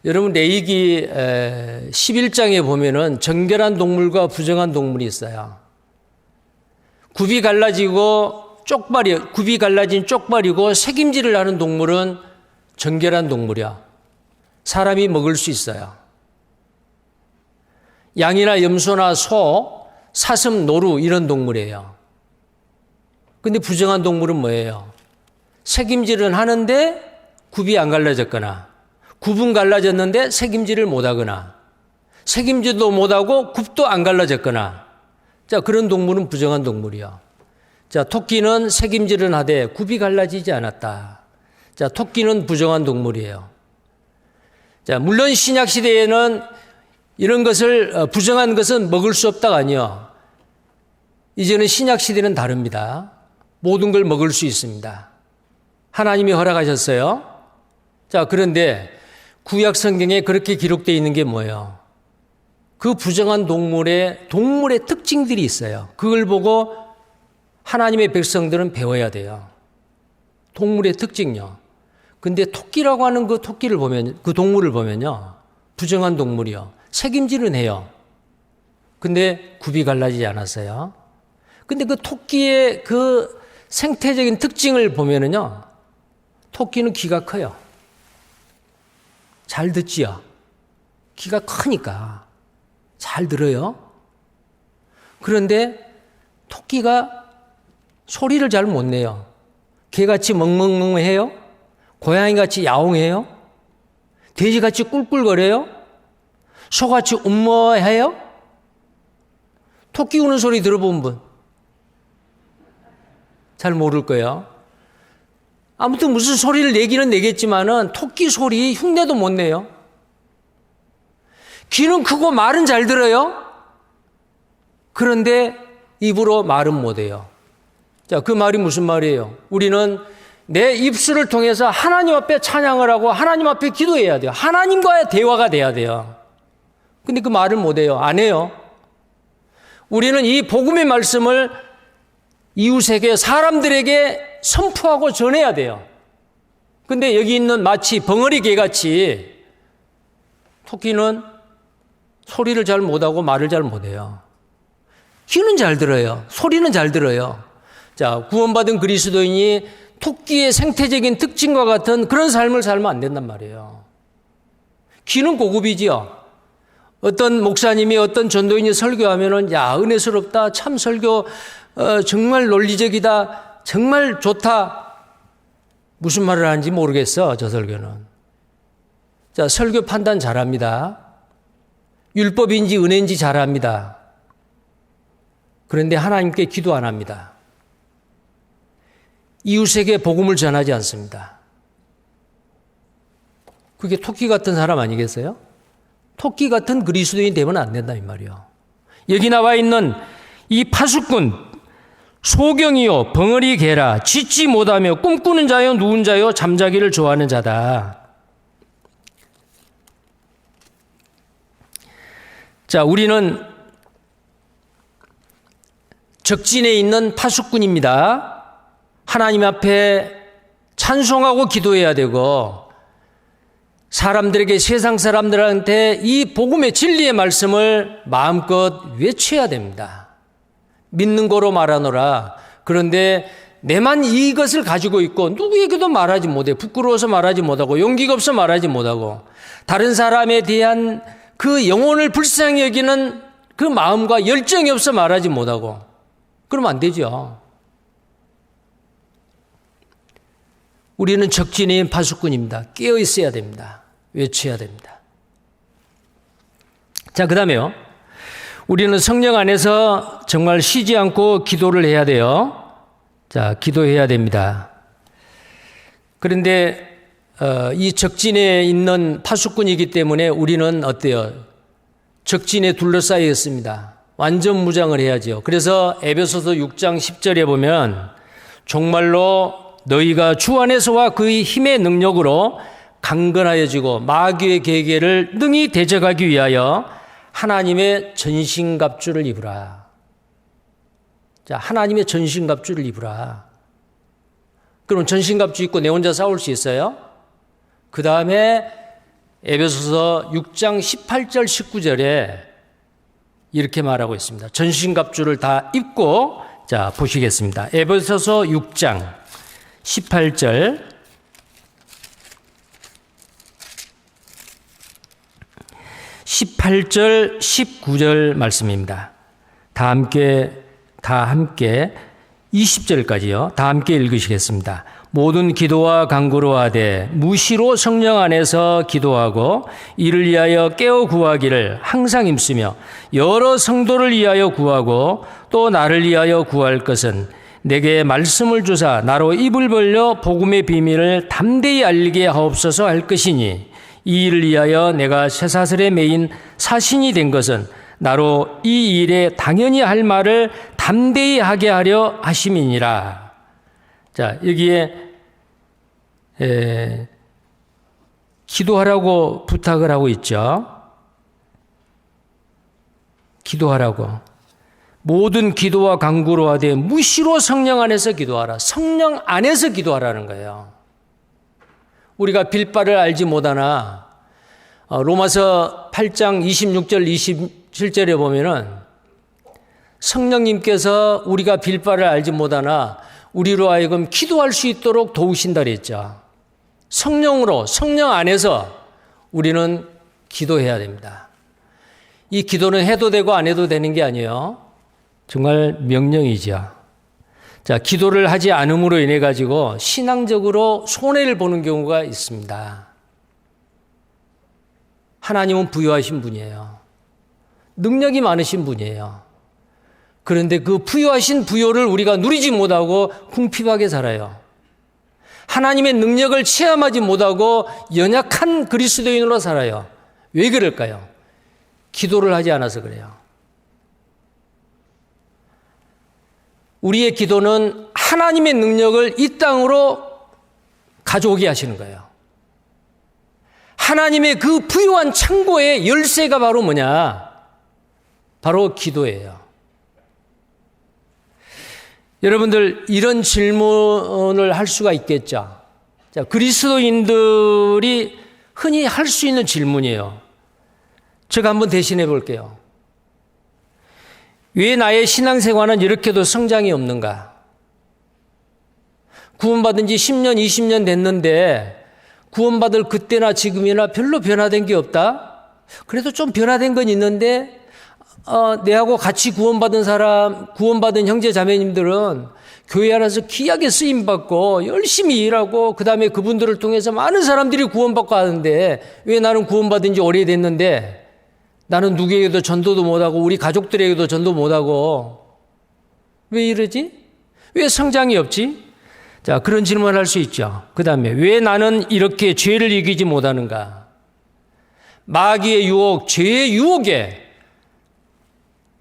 여러분, 레위기 11장에 보면은 정결한 동물과 부정한 동물이 있어요. 굽이 갈라진 쪽발이고 새김질을 하는 동물은 정결한 동물이야. 사람이 먹을 수 있어요. 양이나 염소나 소, 사슴, 노루 이런 동물이에요. 근데 부정한 동물은 뭐예요? 새김질은 하는데 굽이 안 갈라졌거나 굽은 갈라졌는데 새김질을 못하거나 새김질도 못하고 굽도 안 갈라졌거나. 자, 그런 동물은 부정한 동물이요. 자, 토끼는 새김질은 하되 굽이 갈라지지 않았다. 자, 토끼는 부정한 동물이에요. 자, 물론 신약 시대에는 이런 것을 부정한 것은 먹을 수 없다가 아니요. 이제는 신약 시대는 다릅니다. 모든 걸 먹을 수 있습니다. 하나님이 허락하셨어요. 자, 그런데 구약 성경에 그렇게 기록되어 있는 게 뭐예요? 그 부정한 동물의 특징들이 있어요. 그걸 보고 하나님의 백성들은 배워야 돼요. 동물의 특징요. 근데 토끼라고 하는 그 토끼를 보면, 그 동물을 보면요. 부정한 동물이요. 새김질은 해요. 근데 굽이 갈라지지 않았어요. 근데 그 토끼의 그 생태적인 특징을 보면은요. 토끼는 귀가 커요. 잘 듣지요. 귀가 크니까 잘 들어요. 그런데 토끼가 소리를 잘 못 내요. 개같이 멍멍멍해요. 고양이같이 야옹해요. 돼지같이 꿀꿀거려요. 소같이 음모해요. 토끼 우는 소리 들어본 분? 잘 모를 거예요. 아무튼 무슨 소리를 내기는 내겠지만은 토끼 소리 흉내도 못 내요. 귀는 크고 말은 잘 들어요. 그런데 입으로 말은 못해요. 자, 그 말이 무슨 말이에요? 우리는 내 입술을 통해서 하나님 앞에 찬양을 하고 하나님 앞에 기도해야 돼요. 하나님과의 대화가 돼야 돼요. 근데 그 말을 못해요. 안 해요. 우리는 이 복음의 말씀을 이웃에게, 사람들에게 선포하고 전해야 돼요. 근데 여기 있는 마치 벙어리 개같이 토끼는 소리를 잘 못하고 말을 잘 못해요. 귀는 잘 들어요. 소리는 잘 들어요. 자, 구원받은 그리스도인이 토끼의 생태적인 특징과 같은 그런 삶을 살면 안 된단 말이에요. 귀는 고급이지요. 어떤 목사님이 어떤 전도인이 설교하면은 야, 은혜스럽다. 참 설교 정말 논리적이다. 정말 좋다. 무슨 말을 하는지 모르겠어. 저 설교는. 자, 설교 판단 잘합니다. 율법인지 은혜인지 잘합니다. 그런데 하나님께 기도 안 합니다. 이웃에게 복음을 전하지 않습니다. 그게 토끼 같은 사람 아니겠어요? 토끼 같은 그리스도인이 되면 안 된다 이 말이요. 여기 나와 있는 이 파수꾼 소경이요 벙어리 개라 짖지 못하며 꿈꾸는 자요 누운 자요 잠자기를 좋아하는 자다. 자, 우리는 적진에 있는 파수꾼입니다. 하나님 앞에 찬송하고 기도해야 되고 사람들에게 세상 사람들한테 이 복음의 진리의 말씀을 마음껏 외쳐야 됩니다. 믿는 거로 말하노라. 그런데 내만 이것을 가지고 있고 누구에게도 말하지 못해. 부끄러워서 말하지 못하고 용기가 없어 말하지 못하고 다른 사람에 대한 그 영혼을 불쌍히 여기는 그 마음과 열정이 없어 말하지 못하고 그러면 안 되죠. 우리는 적진인 파수꾼입니다. 깨어 있어야 됩니다. 외쳐야 됩니다. 자, 그 다음에요. 우리는 성령 안에서 정말 쉬지 않고 기도를 해야 돼요. 자, 기도해야 됩니다. 그런데 이 적진에 있는 파수꾼이기 때문에 우리는 어때요? 적진에 둘러싸여 있습니다. 완전 무장을 해야죠. 그래서 에베소서 6장 10절에 보면 정말로 너희가 주 안에서와 그의 힘의 능력으로 강건하여지고 마귀의 계계를 능히 대적하기 위하여 하나님의 전신갑주를 입으라. 자, 하나님의 전신갑주를 입으라. 그럼 전신갑주 입고 내 혼자 싸울 수 있어요? 그 다음에 에베소서 6장 18절 19절에 이렇게 말하고 있습니다. 전신갑주를 다 입고 자 보시겠습니다. 에베소서 6장 18절 19절 말씀입니다. 다 함께 20절까지요. 다 함께 읽으시겠습니다. 모든 기도와 간구로 하되 무시로 성령 안에서 기도하고 이를 위하여 깨어 구하기를 항상 힘쓰며 여러 성도를 위하여 구하고 또 나를 위하여 구할 것은 내게 말씀을 주사 나로 입을 벌려 복음의 비밀을 담대히 알리게 하옵소서 할 것이니 이 일을 위하여 내가 쇠사슬에 매인 사신이 된 것은 나로 이 일에 당연히 할 말을 담대히 하게 하려 하심이니라. 자, 여기에 기도하라고 부탁을 하고 있죠. 기도하라고. 모든 기도와 간구로 하되 무시로 성령 안에서 기도하라. 성령 안에서 기도하라는 거예요. 우리가 빌바를 알지 못하나 로마서 8장 26절 27절에 보면은 성령님께서 우리가 빌바를 알지 못하나 우리로 하여금 기도할 수 있도록 도우신다 그랬죠. 성령으로 성령 안에서 우리는 기도해야 됩니다. 이 기도는 해도 되고 안 해도 되는 게 아니에요. 정말 명령이죠. 자, 기도를 하지 않음으로 인해 가지고 신앙적으로 손해를 보는 경우가 있습니다. 하나님은 부유하신 분이에요. 능력이 많으신 분이에요. 그런데 그 부유하신 부요를 우리가 누리지 못하고 궁핍하게 살아요. 하나님의 능력을 체험하지 못하고 연약한 그리스도인으로 살아요. 왜 그럴까요? 기도를 하지 않아서 그래요. 우리의 기도는 하나님의 능력을 이 땅으로 가져오게 하시는 거예요. 하나님의 그 부유한 창고의 열쇠가 바로 뭐냐? 바로 기도예요. 여러분들 이런 질문을 할 수가 있겠죠. 자, 그리스도인들이 흔히 할 수 있는 질문이에요. 제가 한번 대신해 볼게요. 왜 나의 신앙생활은 이렇게도 성장이 없는가? 구원받은 지 10년, 20년 됐는데 구원받을 그때나 지금이나 별로 변화된 게 없다? 그래도 좀 변화된 건 있는데 내하고 같이 구원받은 형제 자매님들은 교회 안에서 귀하게 쓰임받고 열심히 일하고 그 다음에 그분들을 통해서 많은 사람들이 구원받고 하는데 왜 나는 구원받은 지 오래됐는데 나는 누구에게도 전도도 못하고 우리 가족들에게도 전도 못하고 왜 이러지? 왜 성장이 없지? 자, 그런 질문을 할 수 있죠. 그 다음에 왜 나는 이렇게 죄를 이기지 못하는가? 마귀의 유혹, 죄의 유혹에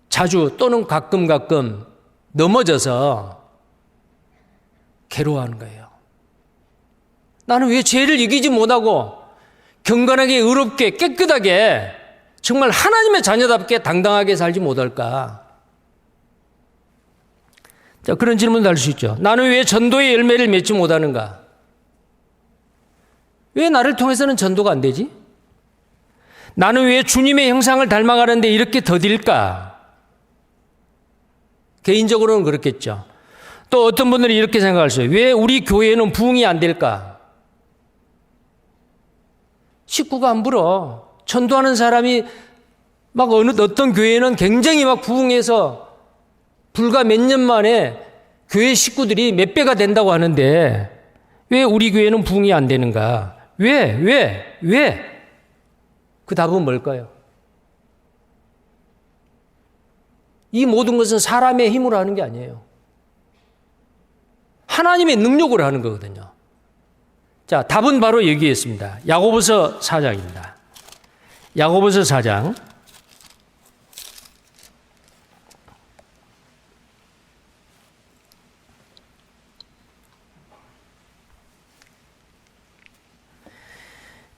자주 또는 가끔 넘어져서 괴로워하는 거예요. 나는 왜 죄를 이기지 못하고 경건하게 의롭게 깨끗하게 정말 하나님의 자녀답게 당당하게 살지 못할까? 자, 그런 질문도 할 수 있죠. 나는 왜 전도의 열매를 맺지 못하는가? 왜 나를 통해서는 전도가 안 되지? 나는 왜 주님의 형상을 닮아가는데 이렇게 더딜까? 개인적으로는 그렇겠죠. 또 어떤 분들이 이렇게 생각할 수 있어요. 왜 우리 교회는 부흥이 안 될까? 식구가 안 불어. 전도하는 사람이 막 어떤 교회는 굉장히 막 부흥해서 불과 몇 년 만에 교회 식구들이 몇 배가 된다고 하는데 왜 우리 교회는 부흥이 안 되는가? 왜? 그 답은 뭘까요? 이 모든 것은 사람의 힘으로 하는 게 아니에요. 하나님의 능력으로 하는 거거든요. 자, 답은 바로 여기에 있습니다. 야고보서 4장입니다. 야고보서 4장.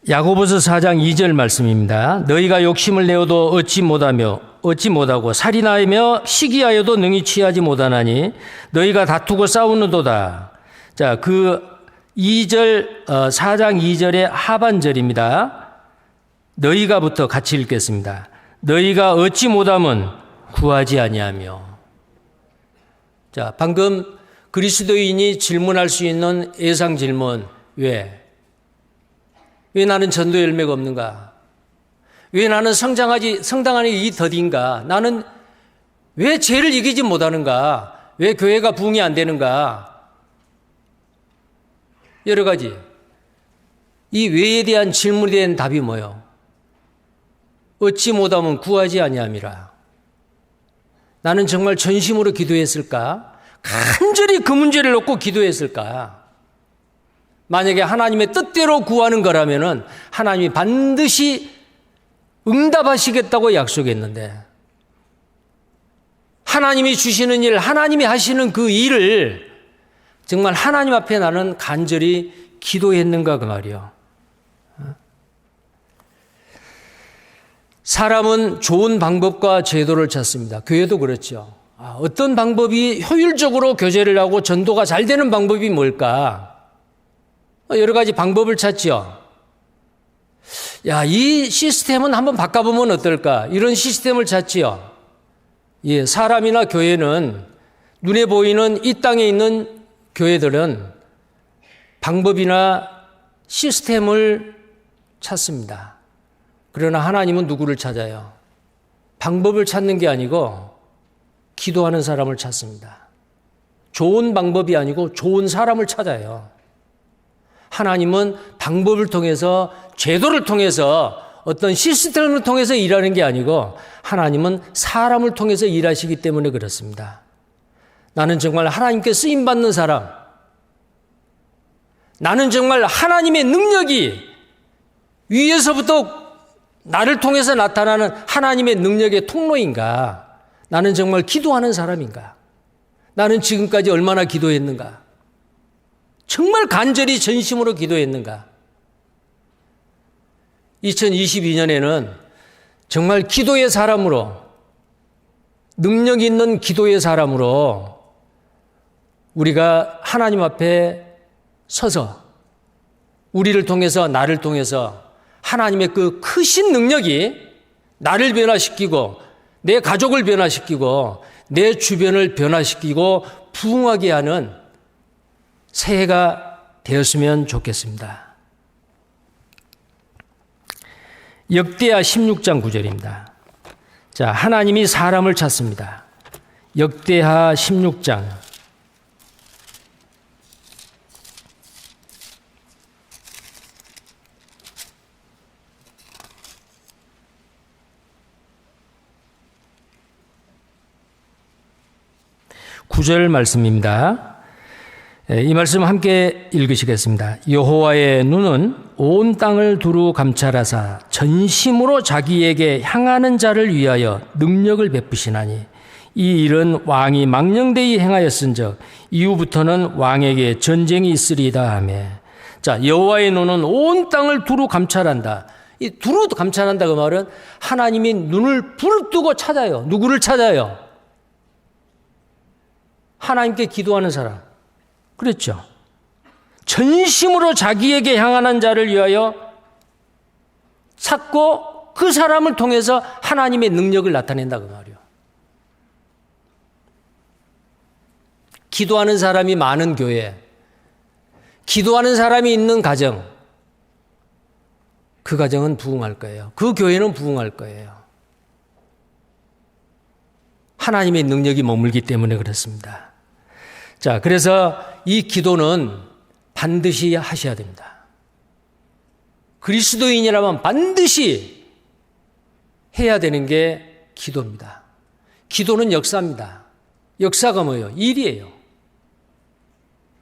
야고보서 4장 2절 말씀입니다. 너희가 욕심을 내어도 얻지 못하고 살인하며 시기하여도 능히 취하지 못하나니 너희가 다투고 싸우는도다. 자, 그 2절 4장 2절의 하반절입니다. 너희가부터 같이 읽겠습니다. 너희가 얻지 못함은 구하지 아니하며. 자, 방금 그리스도인이 질문할 수 있는 예상 질문. 왜 나는 전도 열매가 없는가? 왜 나는 성당하니 이 더딘가? 나는 왜 죄를 이기지 못하는가? 왜 교회가 부흥이 안 되는가? 여러 가지. 이 왜에 대한 질문에 대한 답이 뭐예요? 얻지 못하면 구하지 아니함이라. 나는 정말 전심으로 기도했을까? 간절히 그 문제를 놓고 기도했을까? 만약에 하나님의 뜻대로 구하는 거라면은 하나님이 반드시 응답하시겠다고 약속했는데 하나님이 주시는 일, 하나님이 하시는 그 일을 정말 하나님 앞에 나는 간절히 기도했는가 그 말이요. 사람은 좋은 방법과 제도를 찾습니다. 교회도 그렇죠. 어떤 방법이 효율적으로 교제를 하고 전도가 잘 되는 방법이 뭘까? 여러 가지 방법을 찾지요. 이 시스템은 한번 바꿔보면 어떨까? 이런 시스템을 찾지요. 예, 사람이나 교회는 눈에 보이는 이 땅에 있는 교회들은 방법이나 시스템을 찾습니다. 그러나 하나님은 누구를 찾아요? 방법을 찾는 게 아니고 기도하는 사람을 찾습니다. 좋은 방법이 아니고 좋은 사람을 찾아요. 하나님은 방법을 통해서 제도를 통해서 어떤 시스템을 통해서 일하는 게 아니고 하나님은 사람을 통해서 일하시기 때문에 그렇습니다. 나는 정말 하나님께 쓰임받는 사람, 나는 정말 하나님의 능력이 위에서부터 나를 통해서 나타나는 하나님의 능력의 통로인가? 나는 정말 기도하는 사람인가? 나는 지금까지 얼마나 기도했는가? 정말 간절히 전심으로 기도했는가? 2022년에는 정말 기도의 사람으로, 능력 있는 기도의 사람으로 우리가 하나님 앞에 서서 우리를 통해서, 나를 통해서 하나님의 그 크신 능력이 나를 변화시키고 내 가족을 변화시키고 내 주변을 변화시키고 부흥하게 하는 새해가 되었으면 좋겠습니다. 역대하 16장 9절입니다. 자, 하나님이 사람을 찾습니다. 역대하 16장. (9절) 말씀입니다. 이 말씀 함께 읽으시겠습니다. 여호와의 눈은 온 땅을 두루 감찰하사 전심으로 자기에게 향하는 자를 위하여 능력을 베푸시나니 이 일은 왕이 망령되이 행하였은즉 이후부터는 왕에게 전쟁이 있으리이다 하며. 자, 여호와의 눈은 온 땅을 두루 감찰한다. 이 두루 감찰한다 그 말은 하나님이 눈을 부릅뜨고 찾아요. 누구를 찾아요? 하나님께 기도하는 사람. 그랬죠. 전심으로 자기에게 향하는 자를 위하여 찾고 그 사람을 통해서 하나님의 능력을 나타낸다 그 말이에요. 기도하는 사람이 많은 교회, 기도하는 사람이 있는 가정, 그 가정은 부흥할 거예요. 그 교회는 부흥할 거예요. 하나님의 능력이 머물기 때문에 그렇습니다. 자, 그래서 이 기도는 반드시 하셔야 됩니다. 그리스도인이라면 반드시 해야 되는 게 기도입니다. 기도는 역사입니다. 역사가 뭐예요? 일이에요.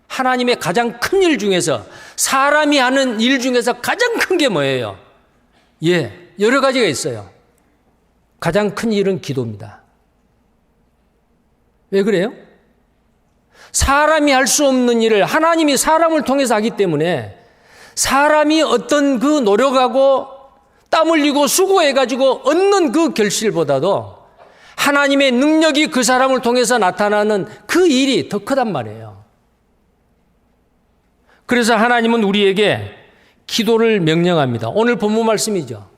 하나님의 가장 큰 일 중에서, 사람이 하는 일 중에서 가장 큰 게 뭐예요? 여러 가지가 있어요. 가장 큰 일은 기도입니다. 왜 그래요? 사람이 할 수 없는 일을 하나님이 사람을 통해서 하기 때문에 사람이 어떤 그 노력하고 땀 흘리고 수고해가지고 얻는 그 결실보다도 하나님의 능력이 그 사람을 통해서 나타나는 그 일이 더 크단 말이에요. 그래서 하나님은 우리에게 기도를 명령합니다. 오늘 본문 말씀이죠.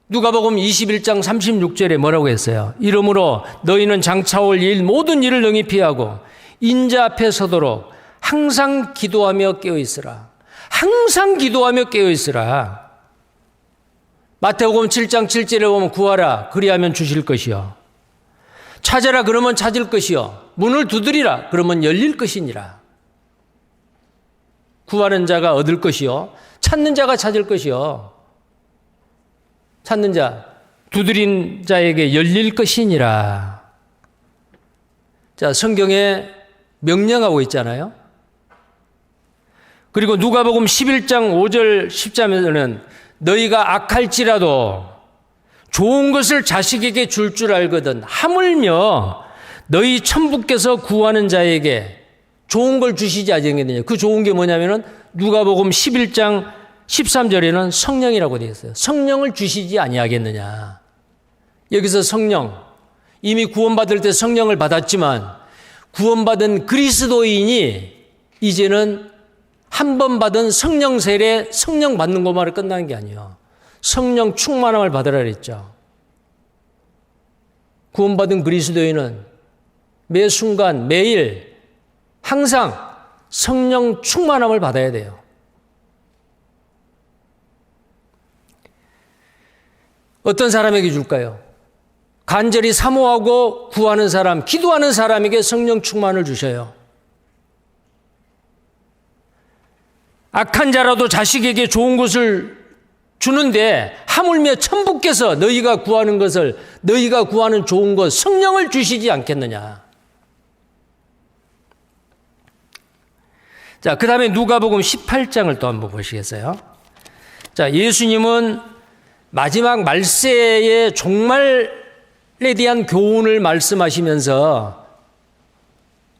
누가복음 21장 36절에 뭐라고 했어요? 이러므로 너희는 장차올 일 모든 일을 능히 피하고 인자 앞에 서도록 항상 기도하며 깨어있으라. 항상 기도하며 깨어있으라. 마태복음 7장 7절에 보면 구하라 그리하면 주실 것이요 찾아라 그러면 찾을 것이요 문을 두드리라 그러면 열릴 것이니라. 구하는 자가 얻을 것이요 찾는 자가 찾을 것이요 찾는 자, 두드린 자에게 열릴 것이니라. 자, 성경에 명령하고 있잖아요. 그리고 누가복음 11장 5절 10절에는 너희가 악할지라도 좋은 것을 자식에게 줄 줄 알거든 하물며 너희 천부께서 구하는 자에게 좋은 걸 주시지 아니하겠느냐. 그 좋은 게 뭐냐면은 누가복음 11장 13절에는 성령이라고 되어 있어요. 성령을 주시지 아니하겠느냐. 여기서 성령, 이미 구원받을 때 성령을 받았지만 구원받은 그리스도인이 이제는 한 번 받은 성령 세례, 성령 받는 것만으로 끝나는 게 아니에요. 성령 충만함을 받으라 그랬죠. 구원받은 그리스도인은 매 순간, 매일, 항상 성령 충만함을 받아야 돼요. 어떤 사람에게 줄까요? 간절히 사모하고 구하는 사람, 기도하는 사람에게 성령 충만을 주셔요. 악한 자라도 자식에게 좋은 것을 주는데 하물며 천부께서 너희가 구하는 것을, 너희가 구하는 좋은 것, 성령을 주시지 않겠느냐. 자, 그 다음에 누가복음 18장을 또 한번 보시겠어요? 자, 예수님은 마지막 말세의 종말에 대한 교훈을 말씀하시면서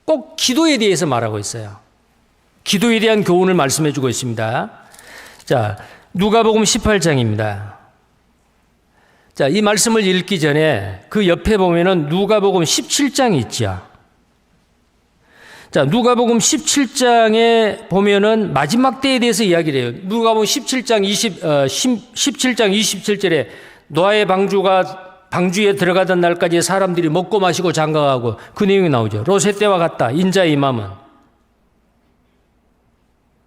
꼭 기도에 대해서 말하고 있어요. 기도에 대한 교훈을 말씀해 주고 있습니다. 자, 누가복음 18장입니다. 자, 이 말씀을 읽기 전에 그 옆에 보면은 누가복음 17장이 있죠. 자, 누가복음 17장에 보면은 마지막 때에 대해서 이야기를 해요. 누가복음 17장 27절에 노아의 방주에 들어가던 날까지 사람들이 먹고 마시고 장가가고 그 내용이 나오죠. 롯의 때와 같다. 인자의 임함은.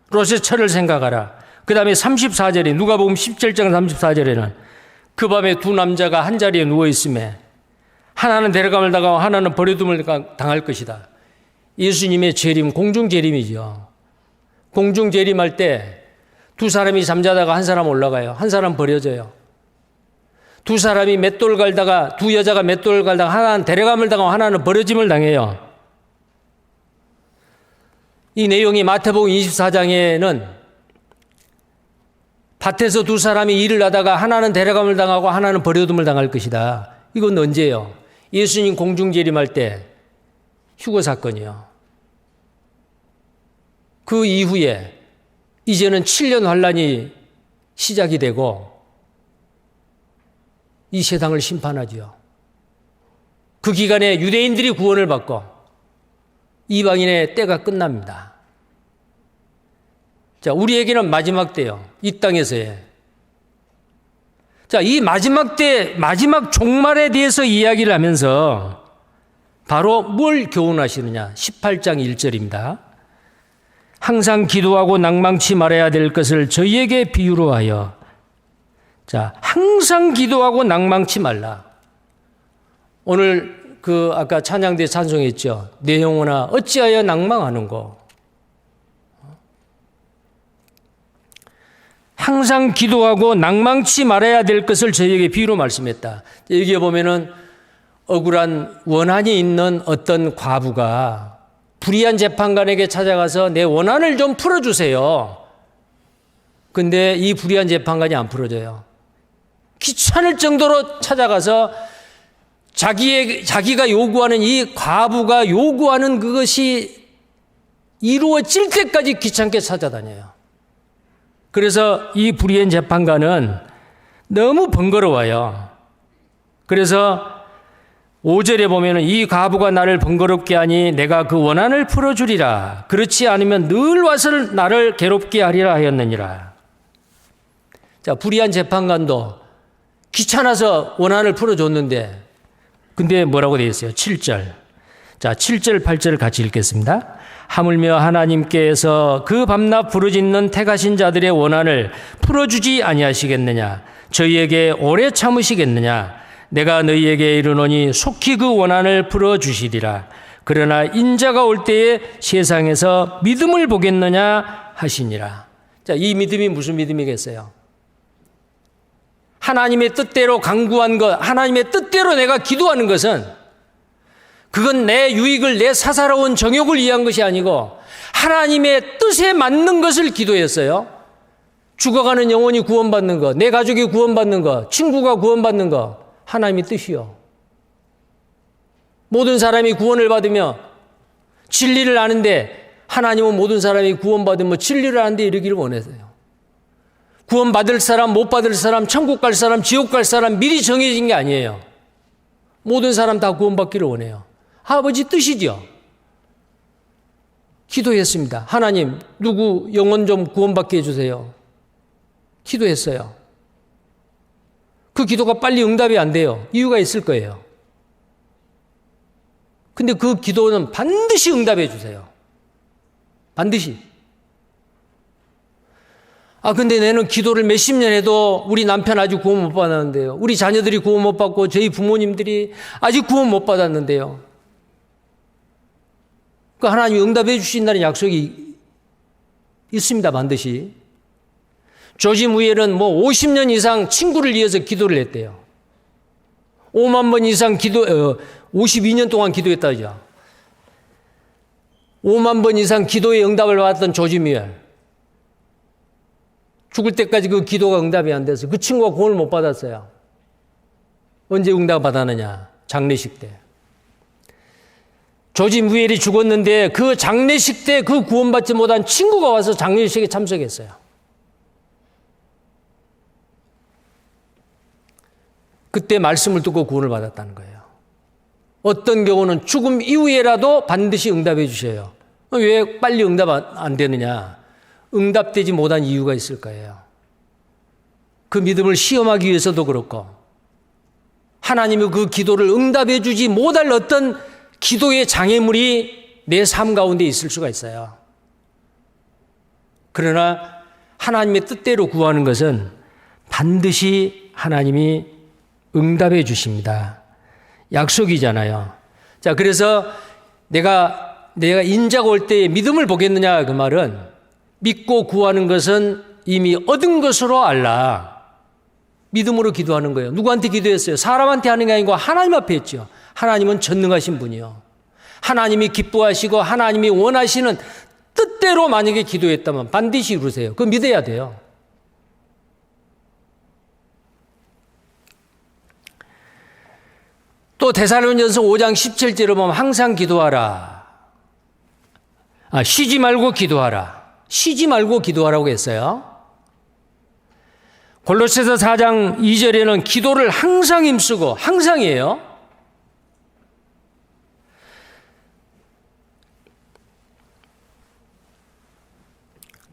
롯의 철을 생각하라. 그 다음에 34절에 누가복음 17장 34절에는 그 밤에 두 남자가 한 자리에 누워있음에 하나는 데려감을 당하고 하나는 버려둠을 당할 것이다. 예수님의 재림, 공중재림이죠. 공중재림할 때 두 사람이 잠자다가 한 사람 올라가요. 한 사람 버려져요. 두 사람이 맷돌 갈다가, 두 여자가 맷돌 갈다가 하나는 데려감을 당하고 하나는 버려짐을 당해요. 이 내용이 마태복음 24장에는 밭에서 두 사람이 일을 하다가 하나는 데려감을 당하고 하나는 버려둠을 당할 것이다. 이건 언제예요? 예수님 공중재림할 때 휴거 사건이요. 그 이후에 이제는 7년 환란이 시작이 되고 이 세상을 심판하죠. 그 기간에 유대인들이 구원을 받고 이방인의 때가 끝납니다. 자, 우리에게는 마지막 때요. 이 땅에서의. 자, 이 마지막 때, 마지막 종말에 대해서 이야기를 하면서 바로 뭘 교훈하시느냐. 18장 1절입니다. 항상 기도하고 낭망치 말아야 될 것을 저희에게 비유로 하여. 자, 항상 기도하고 낭망치 말라. 오늘 아까 찬양대 찬송했죠. 내 영혼아 어찌하여 낭망하는고. 항상 기도하고 낭망치 말아야 될 것을 저희에게 비유로 말씀했다. 여기에 보면은 억울한 원한이 있는 어떤 과부가 불의한 재판관에게 찾아가서 내 원한을 좀 풀어주세요. 근데 이 불의한 재판관이 안 풀어줘요. 귀찮을 정도로 찾아가서 자기가 요구하는 이 과부가 요구하는 그것이 이루어질 때까지 귀찮게 찾아다녀요. 그래서 이 불의한 재판관은 너무 번거로워요. 그래서 5절에 보면은 이 과부가 나를 번거롭게 하니 내가 그 원한을 풀어주리라. 그렇지 않으면 늘 와서 나를 괴롭게 하리라 하였느니라. 자, 불의한 재판관도 귀찮아서 원한을 풀어줬는데 근데 뭐라고 되어 있어요? 7절. 자, 7절, 8절을 같이 읽겠습니다. 하물며 하나님께서 그 밤낮 부르짖는 택하신 자들의 원한을 풀어주지 아니하시겠느냐? 저희에게 오래 참으시겠느냐? 내가 너희에게 이르노니 속히 그 원한을 풀어주시리라. 그러나 인자가 올 때에 세상에서 믿음을 보겠느냐 하시니라. 자, 이 믿음이 무슨 믿음이겠어요? 하나님의 뜻대로 강구한 것, 하나님의 뜻대로 내가 기도하는 것은 그건 내 유익을, 내 사사로운 정욕을 위한 것이 아니고 하나님의 뜻에 맞는 것을 기도했어요. 죽어가는 영혼이 구원받는 것, 내 가족이 구원받는 것, 친구가 구원받는 것, 하나님의 뜻이요. 모든 사람이 구원을 받으며 진리를 아는데 하나님은 모든 사람이 구원받으며 진리를 아는데 이르기를 원하세요. 구원받을 사람, 못 받을 사람, 천국 갈 사람, 지옥 갈 사람 미리 정해진 게 아니에요. 모든 사람 다 구원받기를 원해요. 아버지 뜻이죠. 기도했습니다. 하나님, 누구 영혼 좀 구원받게 해주세요. 기도했어요. 그 기도가 빨리 응답이 안 돼요. 이유가 있을 거예요. 근데 그 기도는 반드시 응답해 주세요. 반드시. 근데 내는 기도를 몇십 년 해도 우리 남편 아직 구원 못 받았는데요. 우리 자녀들이 구원 못 받고 저희 부모님들이 아직 구원 못 받았는데요. 그 하나님이 응답해 주신다는 약속이 있습니다. 반드시. 조지 무엘은 50년 이상 친구를 위해서 기도를 했대요. 5만 번 이상 52년 동안 기도했다죠. 5만 번 이상 기도의 응답을 받았던 조지 무엘. 죽을 때까지 그 기도가 응답이 안 돼서 그 친구가 구원을 못 받았어요. 언제 응답 받았느냐? 장례식 때. 조지 무엘이 죽었는데 그 장례식 때 그 구원받지 못한 친구가 와서 장례식에 참석했어요. 그때 말씀을 듣고 구원을 받았다는 거예요. 어떤 경우는 죽음 이후에라도 반드시 응답해 주셔요. 왜 빨리 응답 안 되느냐? 응답되지 못한 이유가 있을 거예요. 그 믿음을 시험하기 위해서도 그렇고 하나님이 그 기도를 응답해 주지 못할 어떤 기도의 장애물이 내 삶 가운데 있을 수가 있어요. 그러나 하나님의 뜻대로 구하는 것은 반드시 하나님이 응답해 주십니다. 약속이잖아요. 자, 그래서 내가 인자가 올 때에 믿음을 보겠느냐 그 말은 믿고 구하는 것은 이미 얻은 것으로 알라. 믿음으로 기도하는 거예요. 누구한테 기도했어요? 사람한테 하는 게 아니고 하나님 앞에 했죠. 하나님은 전능하신 분이요. 하나님이 기뻐하시고 하나님이 원하시는 뜻대로 만약에 기도했다면 반드시 이루세요. 그거 믿어야 돼요. 또 데살로니가서 5장 17절을 보면 항상 기도하라. 쉬지 말고 기도하라. 쉬지 말고 기도하라고 했어요. 골로새서 4장 2절에는 기도를 항상 힘쓰고 항상이에요.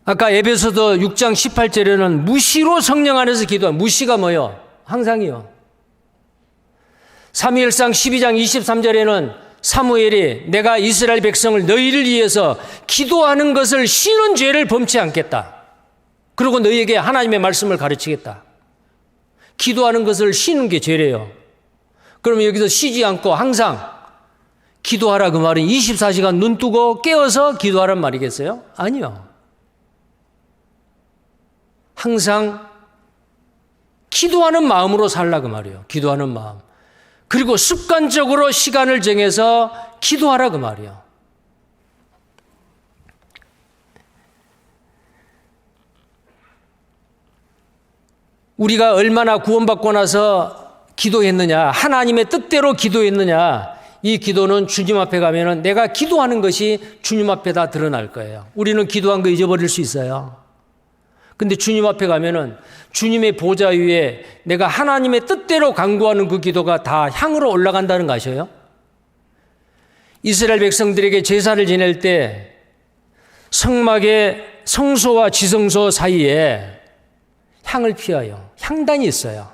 아까 에베소서 6장 18절에는 무시로 성령 안에서 기도한 무시가 뭐요? 항상이요. 사무엘상 12장 23절에는 사무엘이 내가 이스라엘 백성을 너희를 위해서 기도하는 것을 쉬는 죄를 범치 않겠다. 그리고 너희에게 하나님의 말씀을 가르치겠다. 기도하는 것을 쉬는 게 죄래요. 그러면 여기서 쉬지 않고 항상 기도하라 그 말은 24시간 눈 뜨고 깨어서 기도하란 말이겠어요? 아니요. 항상 기도하는 마음으로 살라 그 말이에요. 기도하는 마음. 그리고 습관적으로 시간을 정해서 기도하라 그 말이에요. 우리가 얼마나 구원받고 나서 기도했느냐, 하나님의 뜻대로 기도했느냐, 이 기도는 주님 앞에 가면은 내가 기도하는 것이 주님 앞에 다 드러날 거예요. 우리는 기도한 거 잊어버릴 수 있어요. 근데 주님 앞에 가면은 주님의 보좌 위에 내가 하나님의 뜻대로 간구하는 그 기도가 다 향으로 올라간다는 거 아셔요? 이스라엘 백성들에게 제사를 지낼 때 성막의 성소와 지성소 사이에 향을 피워요. 향단이 있어요.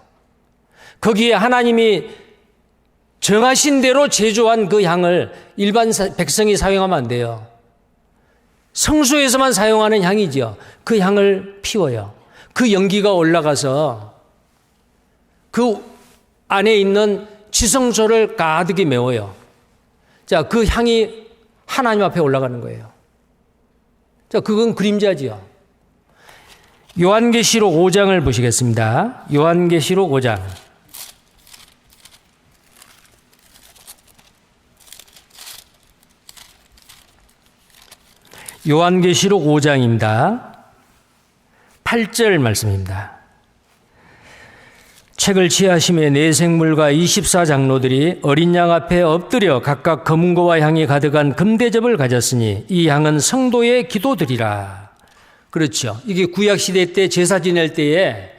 거기에 하나님이 정하신 대로 제조한 그 향을 일반 백성이 사용하면 안 돼요. 성소에서만 사용하는 향이죠. 그 향을 피워요. 그 연기가 올라가서 그 안에 있는 지성소를 가득히 메워요. 자, 그 향이 하나님 앞에 올라가는 거예요. 자, 그건 그림자지요. 요한계시록 5장을 보시겠습니다. 요한계시록 5장. 요한계시록 5장입니다. 8절 말씀입니다. 책을 취하심에 네 생물과 24장로들이 어린 양 앞에 엎드려 각각 검은고와 향이 가득한 금대접을 가졌으니 이 향은 성도의 기도드리라. 그렇죠. 이게 구약시대 때 제사 지낼 때에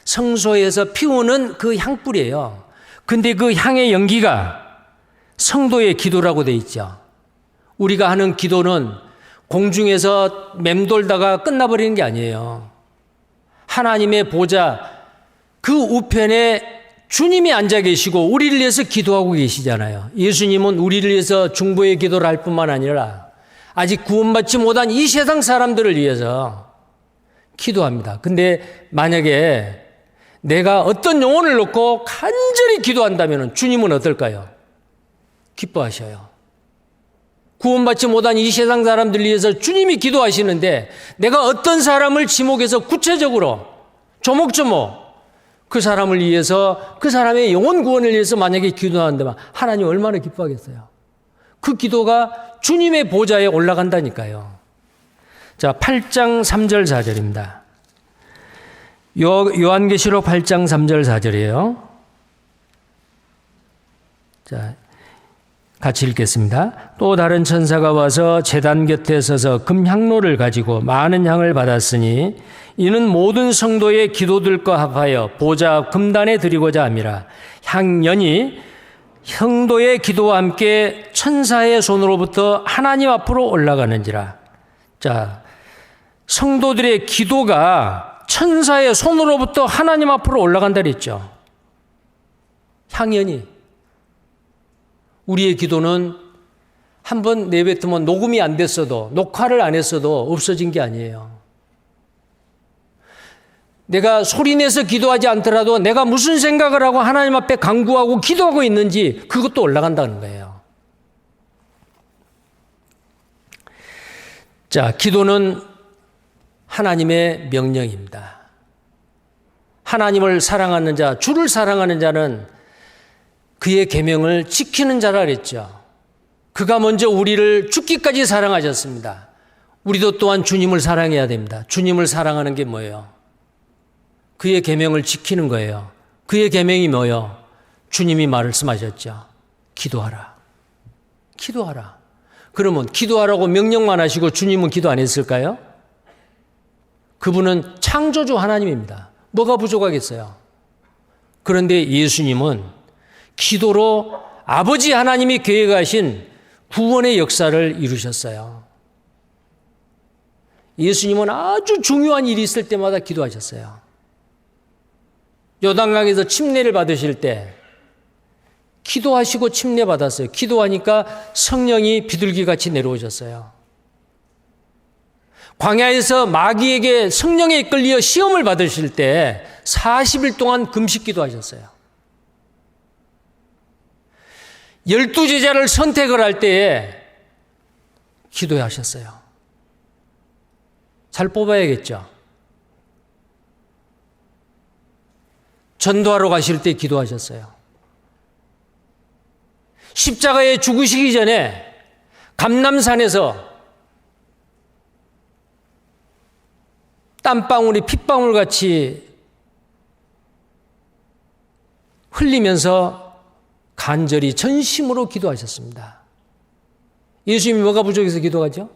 성소에서 피우는 그 향불이에요. 근데 그 향의 연기가 성도의 기도라고 돼 있죠. 우리가 하는 기도는 공중에서 맴돌다가 끝나버리는 게 아니에요. 하나님의 보좌 그 우편에 주님이 앉아 계시고 우리를 위해서 기도하고 계시잖아요. 예수님은 우리를 위해서 중보의 기도를 할 뿐만 아니라 아직 구원받지 못한 이 세상 사람들을 위해서 기도합니다. 근데 만약에 내가 어떤 영혼을 놓고 간절히 기도한다면 주님은 어떨까요? 기뻐하셔요. 구원받지 못한 이 세상 사람들을 위해서 주님이 기도하시는데 내가 어떤 사람을 지목해서 구체적으로 조목조목 그 사람을 위해서 그 사람의 영혼 구원을 위해서 만약에 기도한다면 하나님 얼마나 기뻐하겠어요. 그 기도가 주님의 보좌에 올라간다니까요. 자, 8장 3절 4절입니다. 요한계시록 8장 3절 4절이에요. 자, 같이 읽겠습니다. 또 다른 천사가 와서 제단 곁에 서서 금향로를 가지고 많은 향을 받았으니 이는 모든 성도의 기도들과 합하여 보좌 앞 금단에 드리고자 함이라. 향연이 성도의 기도와 함께 천사의 손으로부터 하나님 앞으로 올라가는지라. 자, 성도들의 기도가 천사의 손으로부터 하나님 앞으로 올라간다 그랬죠. 향연이. 우리의 기도는 한번 내뱉으면 녹음이 안 됐어도 녹화를 안 했어도 없어진 게 아니에요. 내가 소리내서 기도하지 않더라도 내가 무슨 생각을 하고 하나님 앞에 간구하고 기도하고 있는지 그것도 올라간다는 거예요. 자, 기도는 하나님의 명령입니다. 하나님을 사랑하는 자, 주를 사랑하는 자는 그의 계명을 지키는 자라 그랬죠. 그가 먼저 우리를 죽기까지 사랑하셨습니다. 우리도 또한 주님을 사랑해야 됩니다. 주님을 사랑하는 게 뭐예요? 그의 계명을 지키는 거예요. 그의 계명이 뭐예요? 주님이 말씀하셨죠. 기도하라. 기도하라. 그러면 기도하라고 명령만 하시고 주님은 기도 안 했을까요? 그분은 창조주 하나님입니다. 뭐가 부족하겠어요? 그런데 예수님은 기도로 아버지 하나님이 계획하신 구원의 역사를 이루셨어요. 예수님은 아주 중요한 일이 있을 때마다 기도하셨어요. 요단강에서 침례를 받으실 때 기도하시고 침례 받았어요. 기도하니까 성령이 비둘기같이 내려오셨어요. 광야에서 마귀에게 성령에 이끌려 시험을 받으실 때 40일 동안 금식 기도하셨어요. 12제자를 선택을 할 때에 기도하셨어요. 잘 뽑아야겠죠. 전도하러 가실 때 기도하셨어요. 십자가에 죽으시기 전에 감람산에서 땀방울이 핏방울 같이 흘리면서 간절히 전심으로 기도하셨습니다. 예수님이 뭐가 부족해서 기도하죠?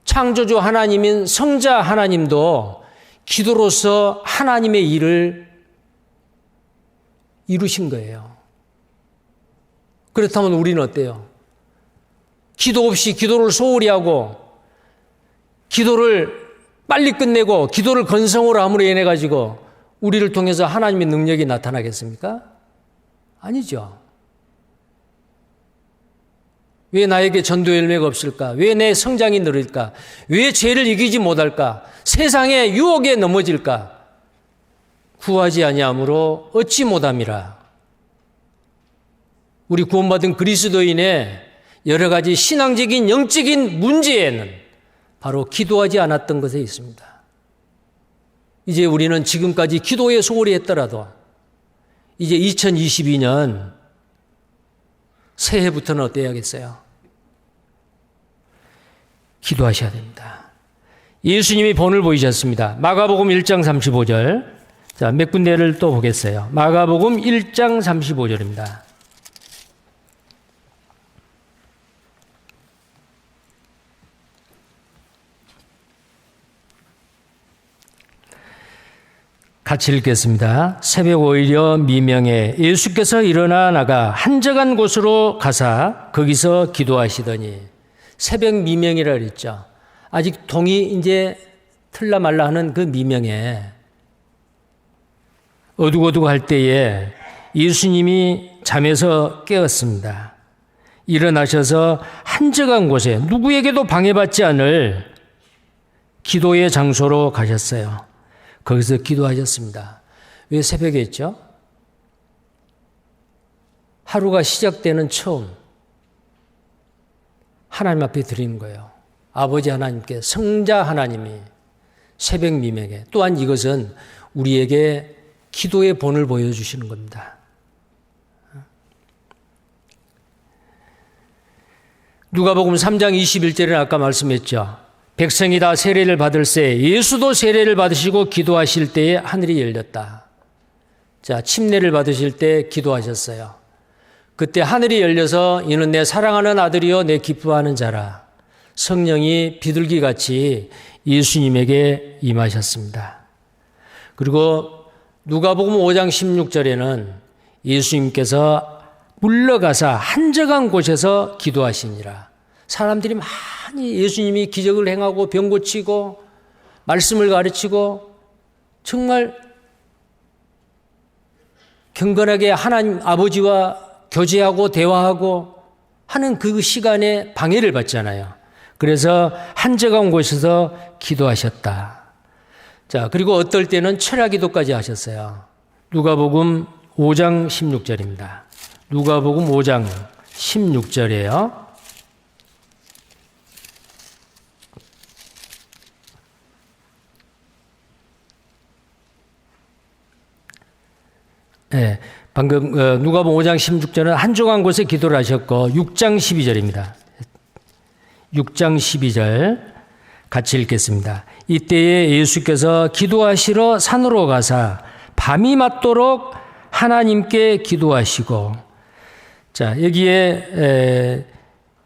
창조주 하나님인 성자 하나님도 기도로서 하나님의 일을 이루신 거예요. 그렇다면 우리는 어때요? 기도 없이 기도를 소홀히 하고 기도를 빨리 끝내고 기도를 건성으로 함으로 인해 가지고 우리를 통해서 하나님의 능력이 나타나겠습니까? 아니죠. 왜 나에게 전도 열매가 없을까? 왜 내 성장이 느릴까? 왜 죄를 이기지 못할까? 세상의 유혹에 넘어질까? 구하지 아니하므로 얻지 못함이라. 우리 구원받은 그리스도인의 여러 가지 신앙적인 영적인 문제에는 바로 기도하지 않았던 것에 있습니다. 이제 우리는 지금까지 기도에 소홀히 했더라도 이제 2022년 새해부터는 어때야겠어요? 기도하셔야 됩니다. 예수님이 본을 보이셨습니다. 마가복음 1장 35절. 자, 몇 군데를 또 보겠어요. 마가복음 1장 35절입니다. 같이 읽겠습니다. 새벽 오히려 미명에 예수께서 일어나 나가 한적한 곳으로 가사 거기서 기도하시더니, 새벽 미명이라 그랬죠. 아직 동이 이제 틀라 말라 하는 그 미명에 어둑어둑할 때에 예수님이 잠에서 깨었습니다. 일어나셔서 한적한 곳에 누구에게도 방해받지 않을 기도의 장소로 가셨어요. 거기서 기도하셨습니다. 왜 새벽에 했죠? 하루가 시작되는 처음 하나님 앞에 드리는 거예요. 아버지 하나님께, 성자 하나님이 새벽 미명에, 또한 이것은 우리에게 기도의 본을 보여주시는 겁니다. 누가복음 3장 21절에 아까 말씀했죠. 백성이 다 세례를 받을새 예수도 세례를 받으시고 기도하실 때에 하늘이 열렸다. 자, 침례를 받으실 때 기도하셨어요. 그때 하늘이 열려서 이는 내 사랑하는 아들이요 내 기뻐하는 자라. 성령이 비둘기같이 예수님에게 임하셨습니다. 그리고 누가복음 5장 16절에는 예수님께서 물러가사 한적한 곳에서 기도하시니라. 사람들이 많이 예수님이 기적을 행하고 병 고치고 말씀을 가르치고 정말 경건하게 하나님 아버지와 교제하고 대화하고 하는 그 시간에 방해를 받잖아요. 그래서 한적한 곳에서 기도하셨다. 자, 그리고 어떨 때는 철야 기도까지 하셨어요. 누가복음 5장 16절입니다. 누가복음 5장 16절이에요. 네, 방금 누가복음 5장 16절은 한적한 곳에 기도를 하셨고 6장 12절입니다. 6장 12절 같이 읽겠습니다. 이때에 예수께서 기도하시러 산으로 가사 밤이 맞도록 하나님께 기도하시고, 자, 여기에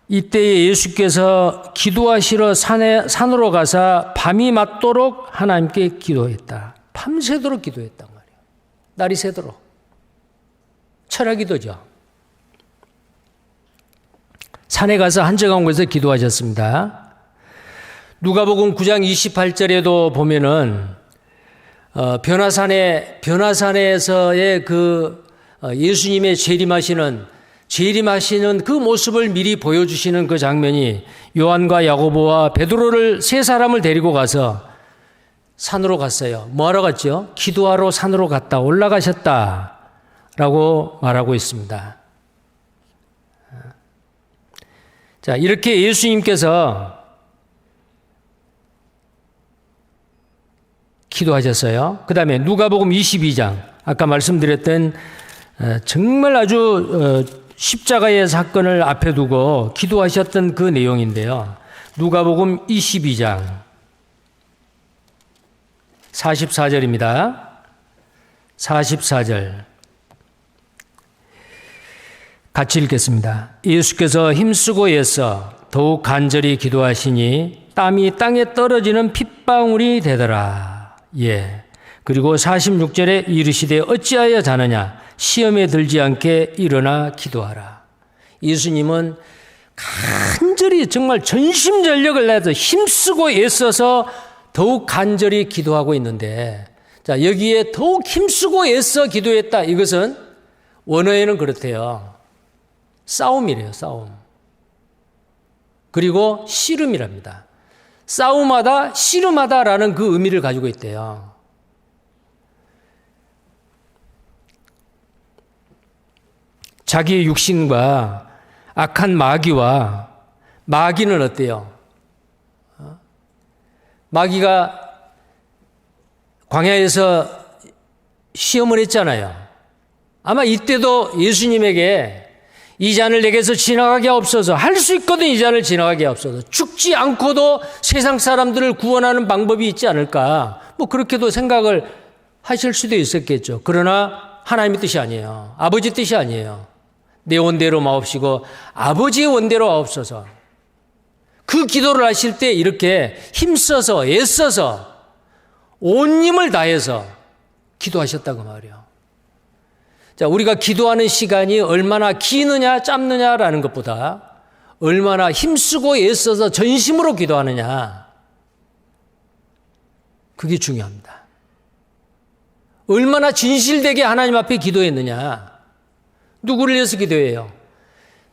이때에 예수께서 기도하시러 산으로 가사 밤이 맞도록 하나님께 기도했다. 밤새도록 기도했단 말이에요. 날이 새도록. 철야 기도죠. 산에 가서 한적한 곳에서 기도하셨습니다. 누가복음 9장 28절에도 보면은 변화산에서의 그 예수님의 재림하시는 그 모습을 미리 보여주시는 그 장면이 요한과 야고보와 베드로를 세 사람을 데리고 가서 산으로 갔어요. 뭐하러 갔죠? 기도하러 산으로 갔다 올라가셨다라고 말하고 있습니다. 자, 이렇게 예수님께서 기도하셨어요. 그 다음에 누가복음 22장, 아까 말씀드렸던 정말 아주 십자가의 사건을 앞에 두고 기도하셨던 그 내용인데요. 누가복음 22장 44절입니다. 44절 같이 읽겠습니다. 예수께서 힘쓰고 애써 더욱 간절히 기도하시니 땀이 땅에 떨어지는 핏방울이 되더라. 예. 그리고 46절에 이르시되 어찌하여 자느냐 시험에 들지 않게 일어나 기도하라. 예수님은 간절히 정말 전심전력을 내서 힘쓰고 애써서 더욱 간절히 기도하고 있는데, 자, 여기에 더욱 힘쓰고 애써 기도했다. 이것은 원어에는 그렇대요. 싸움이래요, 싸움. 그리고 씨름이랍니다. 싸움하다, 씨름하다라는 그 의미를 가지고 있대요. 자기의 육신과 악한 마귀와, 마귀는 어때요? 마귀가 광야에서 시험을 했잖아요. 아마 이때도 예수님에게 이 잔을 내게서 지나가게 없어서, 할 수 있거든 이 잔을 지나가게 없어서, 죽지 않고도 세상 사람들을 구원하는 방법이 있지 않을까, 뭐 그렇게도 생각을 하실 수도 있었겠죠. 그러나 하나님의 뜻이 아니에요. 아버지 뜻이 아니에요. 내 원대로 마옵시고 아버지의 원대로 마옵소서. 그 기도를 하실 때 이렇게 힘써서 애써서 온 힘을 다해서 기도하셨다고 말이에요. 자, 우리가 기도하는 시간이 얼마나 기느냐 짧느냐라는 것보다 얼마나 힘쓰고 애써서 전심으로 기도하느냐, 그게 중요합니다. 얼마나 진실되게 하나님 앞에 기도했느냐. 누구를 위해서 기도해요?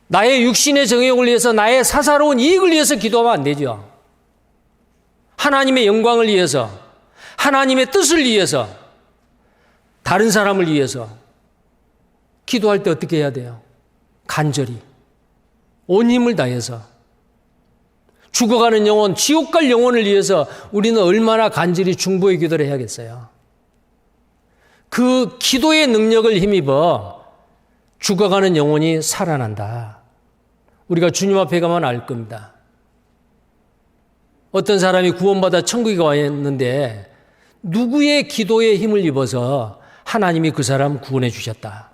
나의 육신의 정욕을 위해서, 나의 사사로운 이익을 위해서 기도하면 안 되죠. 하나님의 영광을 위해서, 하나님의 뜻을 위해서, 다른 사람을 위해서 기도할 때 어떻게 해야 돼요? 간절히 온 힘을 다해서. 죽어가는 영혼, 지옥 갈 영혼을 위해서 우리는 얼마나 간절히 중보의 기도를 해야겠어요. 그 기도의 능력을 힘입어 죽어가는 영혼이 살아난다. 우리가 주님 앞에 가면 알 겁니다. 어떤 사람이 구원받아 천국에 와 있는데 누구의 기도에 힘을 입어서 하나님이 그 사람 구원해 주셨다.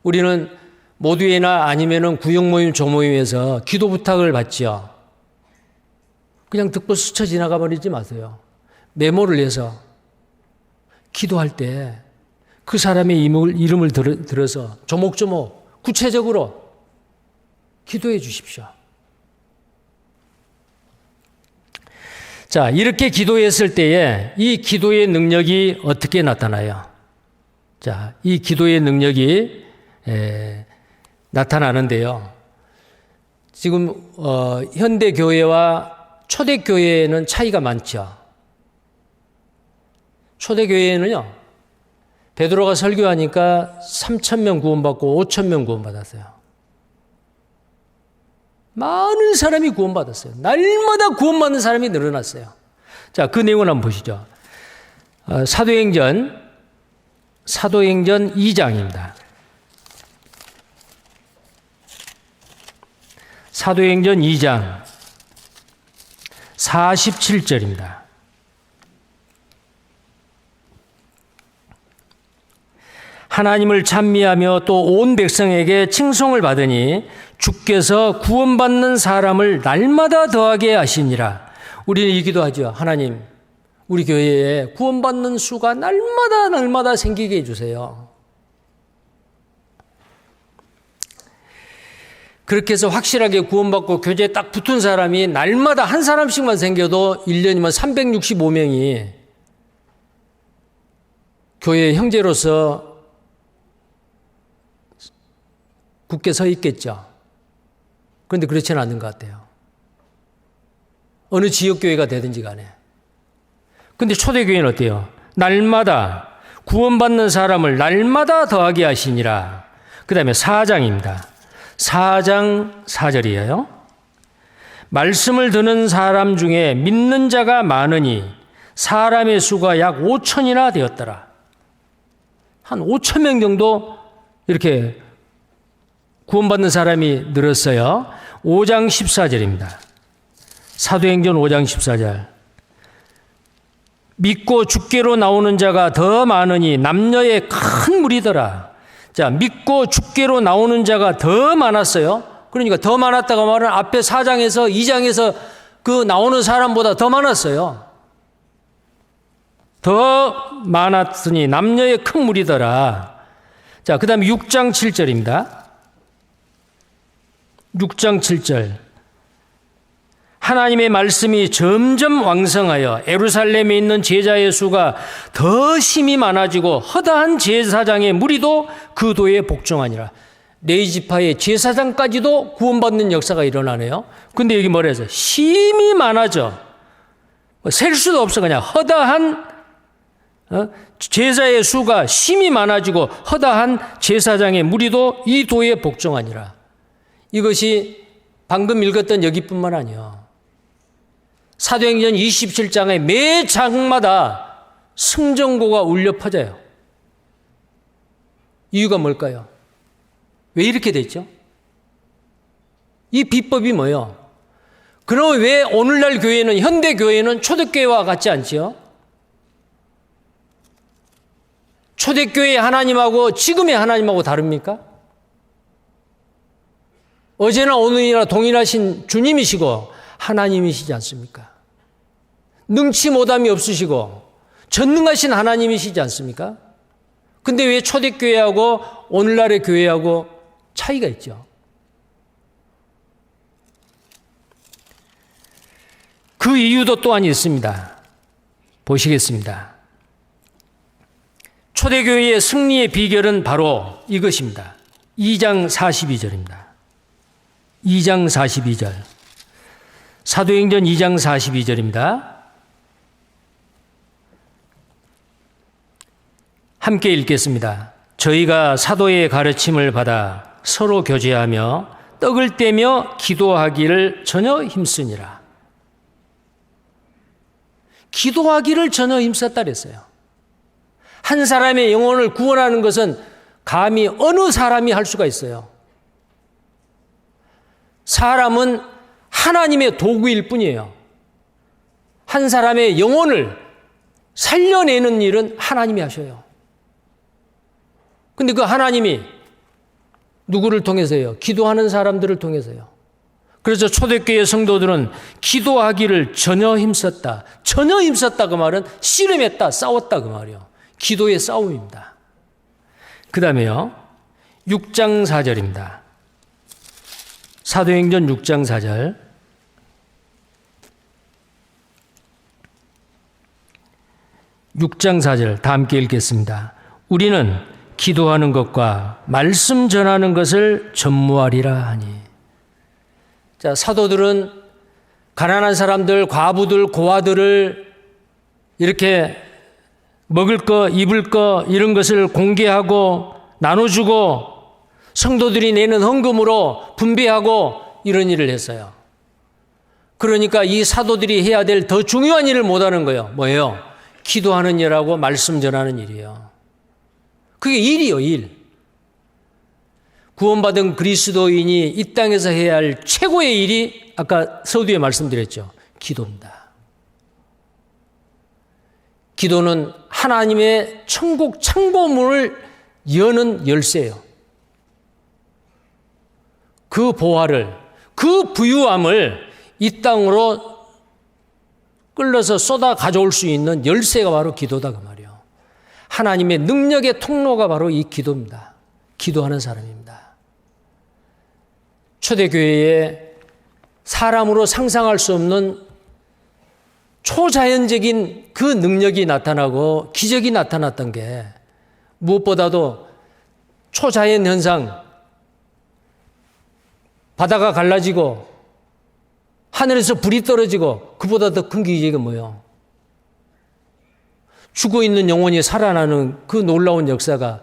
우리는 모두에나 아니면은 구역모임, 조모임에서 기도 부탁을 받지요. 그냥 듣고 스쳐 지나가 버리지 마세요. 메모를 해서 기도할 때 그 사람의 이름을 들어서 조목조목 구체적으로 기도해 주십시오. 자, 이렇게 기도했을 때에 이 기도의 능력이 어떻게 나타나요? 자, 이 기도의 능력이 나타나는데요. 지금 현대 교회와 초대 교회에는 차이가 많죠. 초대 교회에는요, 베드로가 설교하니까 3,000명 구원받고 5,000명 구원받았어요. 많은 사람이 구원받았어요. 날마다 구원받는 사람이 늘어났어요. 자, 그 내용을 한번 보시죠. 사도행전 2장입니다. 사도행전 2장 47절입니다. 하나님을 찬미하며 또 온 백성에게 칭송을 받으니 주께서 구원받는 사람을 날마다 더하게 하시니라. 우리는 이 기도하죠. 하나님, 우리 교회에 구원받는 수가 날마다 생기게 해주세요. 그렇게 해서 확실하게 구원받고 교제에 딱 붙은 사람이 날마다 한 사람씩만 생겨도 1년이면 365명이 교회의 형제로서 굳게 서 있겠죠. 그런데 그렇지는 않는 것 같아요. 어느 지역교회가 되든지 간에. 근데 초대교회는 어때요? 날마다 구원받는 사람을 날마다 더하게 하시니라. 그 다음에 4장입니다. 4장 4절이에요. 말씀을 듣는 사람 중에 믿는 자가 많으니 사람의 수가 약 5천이나 되었더라. 한 5천 명 정도 이렇게 구원받는 사람이 늘었어요. 5장 14절입니다. 사도행전 5장 14절. 믿고 주께로 나오는 자가 더 많으니 남녀의 큰 무리더라. 자, 믿고 주께로 나오는 자가 더 많았어요. 그러니까 더 많았다고 말은 앞에 4장에서 2장에서 그 나오는 사람보다 더 많았어요. 더 많았으니 남녀의 큰 무리더라. 자, 그 다음에 6장 7절입니다. 6장 7절. 하나님의 말씀이 점점 왕성하여 예루살렘에 있는 제자의 수가 더 심히 많아지고 허다한 제사장의 무리도 그 도에 복종하니라. 네이지파의 제사장까지도 구원받는 역사가 일어나네요. 근데 여기 뭐라 해서 심히 많아져. 셀 수도 없어. 그냥 허다한 제자의 수가 심히 많아지고 허다한 제사장의 무리도 이 도에 복종하니라. 이것이 방금 읽었던 여기뿐만 아니에요. 사도행전 27장의 매 장마다 승전고가 울려 퍼져요. 이유가 뭘까요? 왜 이렇게 됐죠? 이 비법이 뭐예요? 그럼 왜 오늘날 교회는, 현대 교회는 초대교회와 같지 않지요? 초대교회의 하나님하고 지금의 하나님하고 다릅니까? 어제나 오늘이나 동일하신 주님이시고 하나님이시지 않습니까? 능치 못함이 없으시고 전능하신 하나님이시지 않습니까? 근데 왜 초대교회하고 오늘날의 교회하고 차이가 있죠? 그 이유도 또한 있습니다. 보시겠습니다. 초대교회의 승리의 비결은 바로 이것입니다. 2장 42절입니다. 2장 42절. 사도행전 2장 42절입니다. 함께 읽겠습니다. 저희가 사도의 가르침을 받아 서로 교제하며 떡을 떼며 기도하기를 전혀 힘쓰니라. 기도하기를 전혀 힘썼다 그랬어요. 한 사람의 영혼을 구원하는 것은 감히 어느 사람이 할 수가 있어요. 사람은 하나님의 도구일 뿐이에요. 한 사람의 영혼을 살려내는 일은 하나님이 하셔요. 근데 그 하나님이 누구를 통해서요? 기도하는 사람들을 통해서요. 그래서 초대교회 성도들은 기도하기를 전혀 힘썼다. 전혀 힘썼다 그 말은 씨름했다, 싸웠다 그 말이요. 기도의 싸움입니다. 그 다음에요. 6장 4절입니다. 사도행전 6장 4절. 다 함께 읽겠습니다. 우리는 기도하는 것과 말씀 전하는 것을 전무하리라 하니. 자, 사도들은 가난한 사람들, 과부들, 고아들을 이렇게 먹을 거, 입을 거 이런 것을 공개하고 나눠주고 성도들이 내는 헌금으로 분배하고 이런 일을 했어요. 그러니까 이 사도들이 해야 될 더 중요한 일을 못하는 거예요. 뭐예요? 기도하는 일하고 말씀 전하는 일이에요. 그게 일이요, 일. 구원받은 그리스도인이 이 땅에서 해야 할 최고의 일이 아까 서두에 말씀드렸죠. 기도입니다. 기도는 하나님의 천국 창보문을 여는 열쇠예요. 그 보화를, 그 부유함을 이 땅으로 끌러서 쏟아 가져올 수 있는 열쇠가 바로 기도다 그 말이에요. 하나님의 능력의 통로가 바로 이 기도입니다. 기도하는 사람입니다. 초대교회에 사람으로 상상할 수 없는 초자연적인 그 능력이 나타나고 기적이 나타났던 게 무엇보다도 초자연 현상, 바다가 갈라지고 하늘에서 불이 떨어지고 그보다 더 큰 기적이 뭐예요? 죽어있는 영혼이 살아나는 그 놀라운 역사가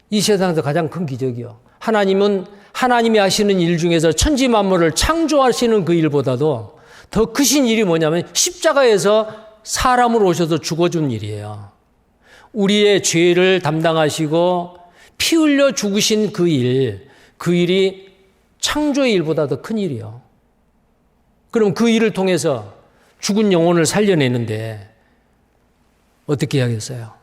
이 세상에서 가장 큰 기적이요. 하나님은 하나님이 하시는 일 중에서 천지 만물을 창조하시는 그 일보다도 더 크신 일이 뭐냐면 십자가에서 사람으로 오셔서 죽어준 일이에요. 우리의 죄를 담당하시고 피 흘려 죽으신 그 일, 그 일이 창조의 일보다 더 큰 일이요. 그럼 그 일을 통해서 죽은 영혼을 살려내는데 어떻게 해야겠어요?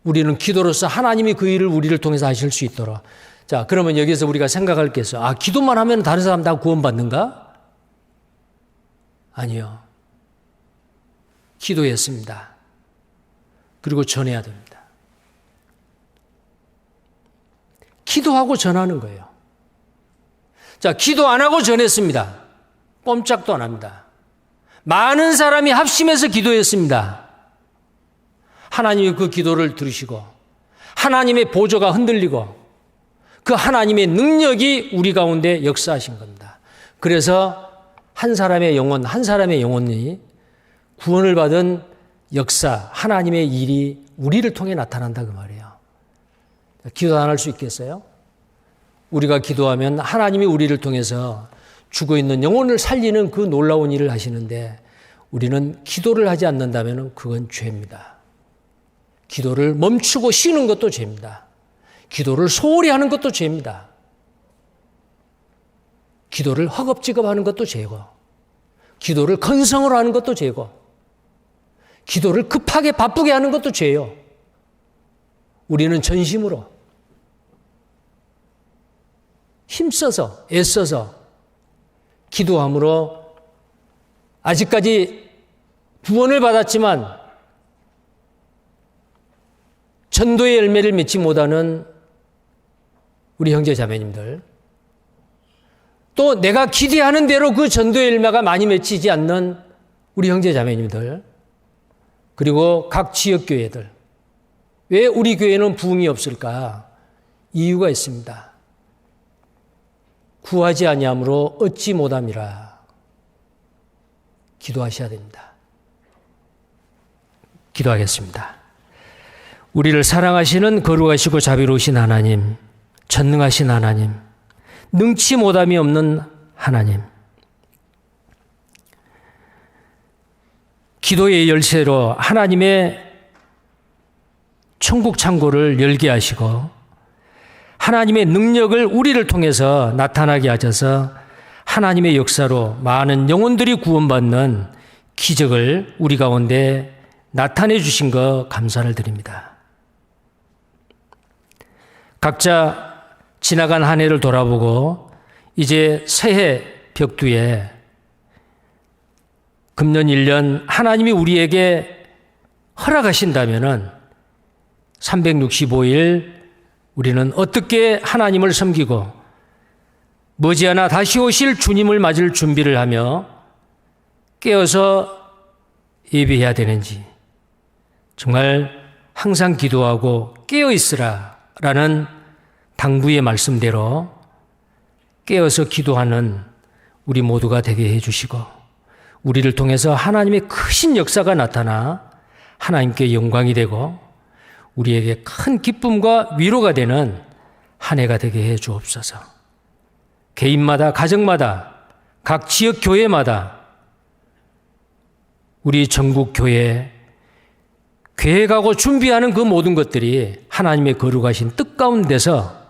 우리는 기도로서 하나님이 그 일을 우리를 통해서 하실 수 있도록. 자, 그러면 여기서 우리가 생각할 게 있어요. 아, 기도만 하면 다른 사람 다 구원받는가? 아니요. 기도했습니다. 그리고 전해야 됩니다. 기도하고 전하는 거예요. 자, 기도 안 하고 전했습니다. 꼼짝도 안 합니다. 많은 사람이 합심해서 기도했습니다. 하나님이 그 기도를 들으시고 하나님의 보좌가 흔들리고 그 하나님의 능력이 우리 가운데 역사하신 겁니다. 그래서 한 사람의 영혼이 구원을 받은 역사, 하나님의 일이 우리를 통해 나타난다 그 말이에요. 기도 안 할 수 있겠어요? 우리가 기도하면 하나님이 우리를 통해서 죽어있는 영혼을 살리는 그 놀라운 일을 하시는데 우리는 기도를 하지 않는다면 그건 죄입니다. 기도를 멈추고 쉬는 것도 죄입니다. 기도를 소홀히 하는 것도 죄입니다. 기도를 허겁지겁 하는 것도 죄고, 기도를 건성으로 하는 것도 죄고, 기도를 급하게 바쁘게 하는 것도 죄요. 우리는 전심으로 힘써서 애써서 기도함으로 아직까지 구원을 받았지만 전도의 열매를 맺지 못하는 우리 형제 자매님들, 또 내가 기대하는 대로 그 전도의 열매가 많이 맺히지 않는 우리 형제 자매님들, 그리고 각 지역교회들, 왜 우리 교회는 부흥이 없을까? 이유가 있습니다. 구하지 아니함으로 얻지 못함이라. 기도하셔야 됩니다. 기도하겠습니다. 우리를 사랑하시는 거룩하시고 자비로우신 하나님, 전능하신 하나님, 능치 못함이 없는 하나님, 기도의 열쇠로 하나님의 천국 창고를 열게 하시고 하나님의 능력을 우리를 통해서 나타나게 하셔서 하나님의 역사로 많은 영혼들이 구원받는 기적을 우리 가운데 나타내 주신 것 감사를 드립니다. 각자 지나간 한 해를 돌아보고 이제 새해 벽두에 금년 1년 하나님이 우리에게 허락하신다면은 365일 우리는 어떻게 하나님을 섬기고 머지않아 다시 오실 주님을 맞을 준비를 하며 깨어서 예배해야 되는지, 정말 항상 기도하고 깨어 있으라 라는 당부의 말씀대로 깨어서 기도하는 우리 모두가 되게 해주시고 우리를 통해서 하나님의 크신 역사가 나타나 하나님께 영광이 되고 우리에게 큰 기쁨과 위로가 되는 한 해가 되게 해 주옵소서. 개인마다, 가정마다, 각 지역 교회마다 우리 전국 교회 계획하고 준비하는 그 모든 것들이 하나님의 거룩하신 뜻 가운데서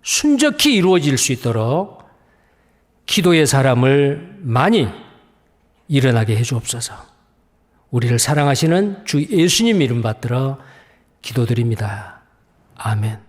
순적히 이루어질 수 있도록 기도의 사람을 많이 일어나게 해 주옵소서. 우리를 사랑하시는 주 예수님 이름 받들어 기도드립니다. 아멘.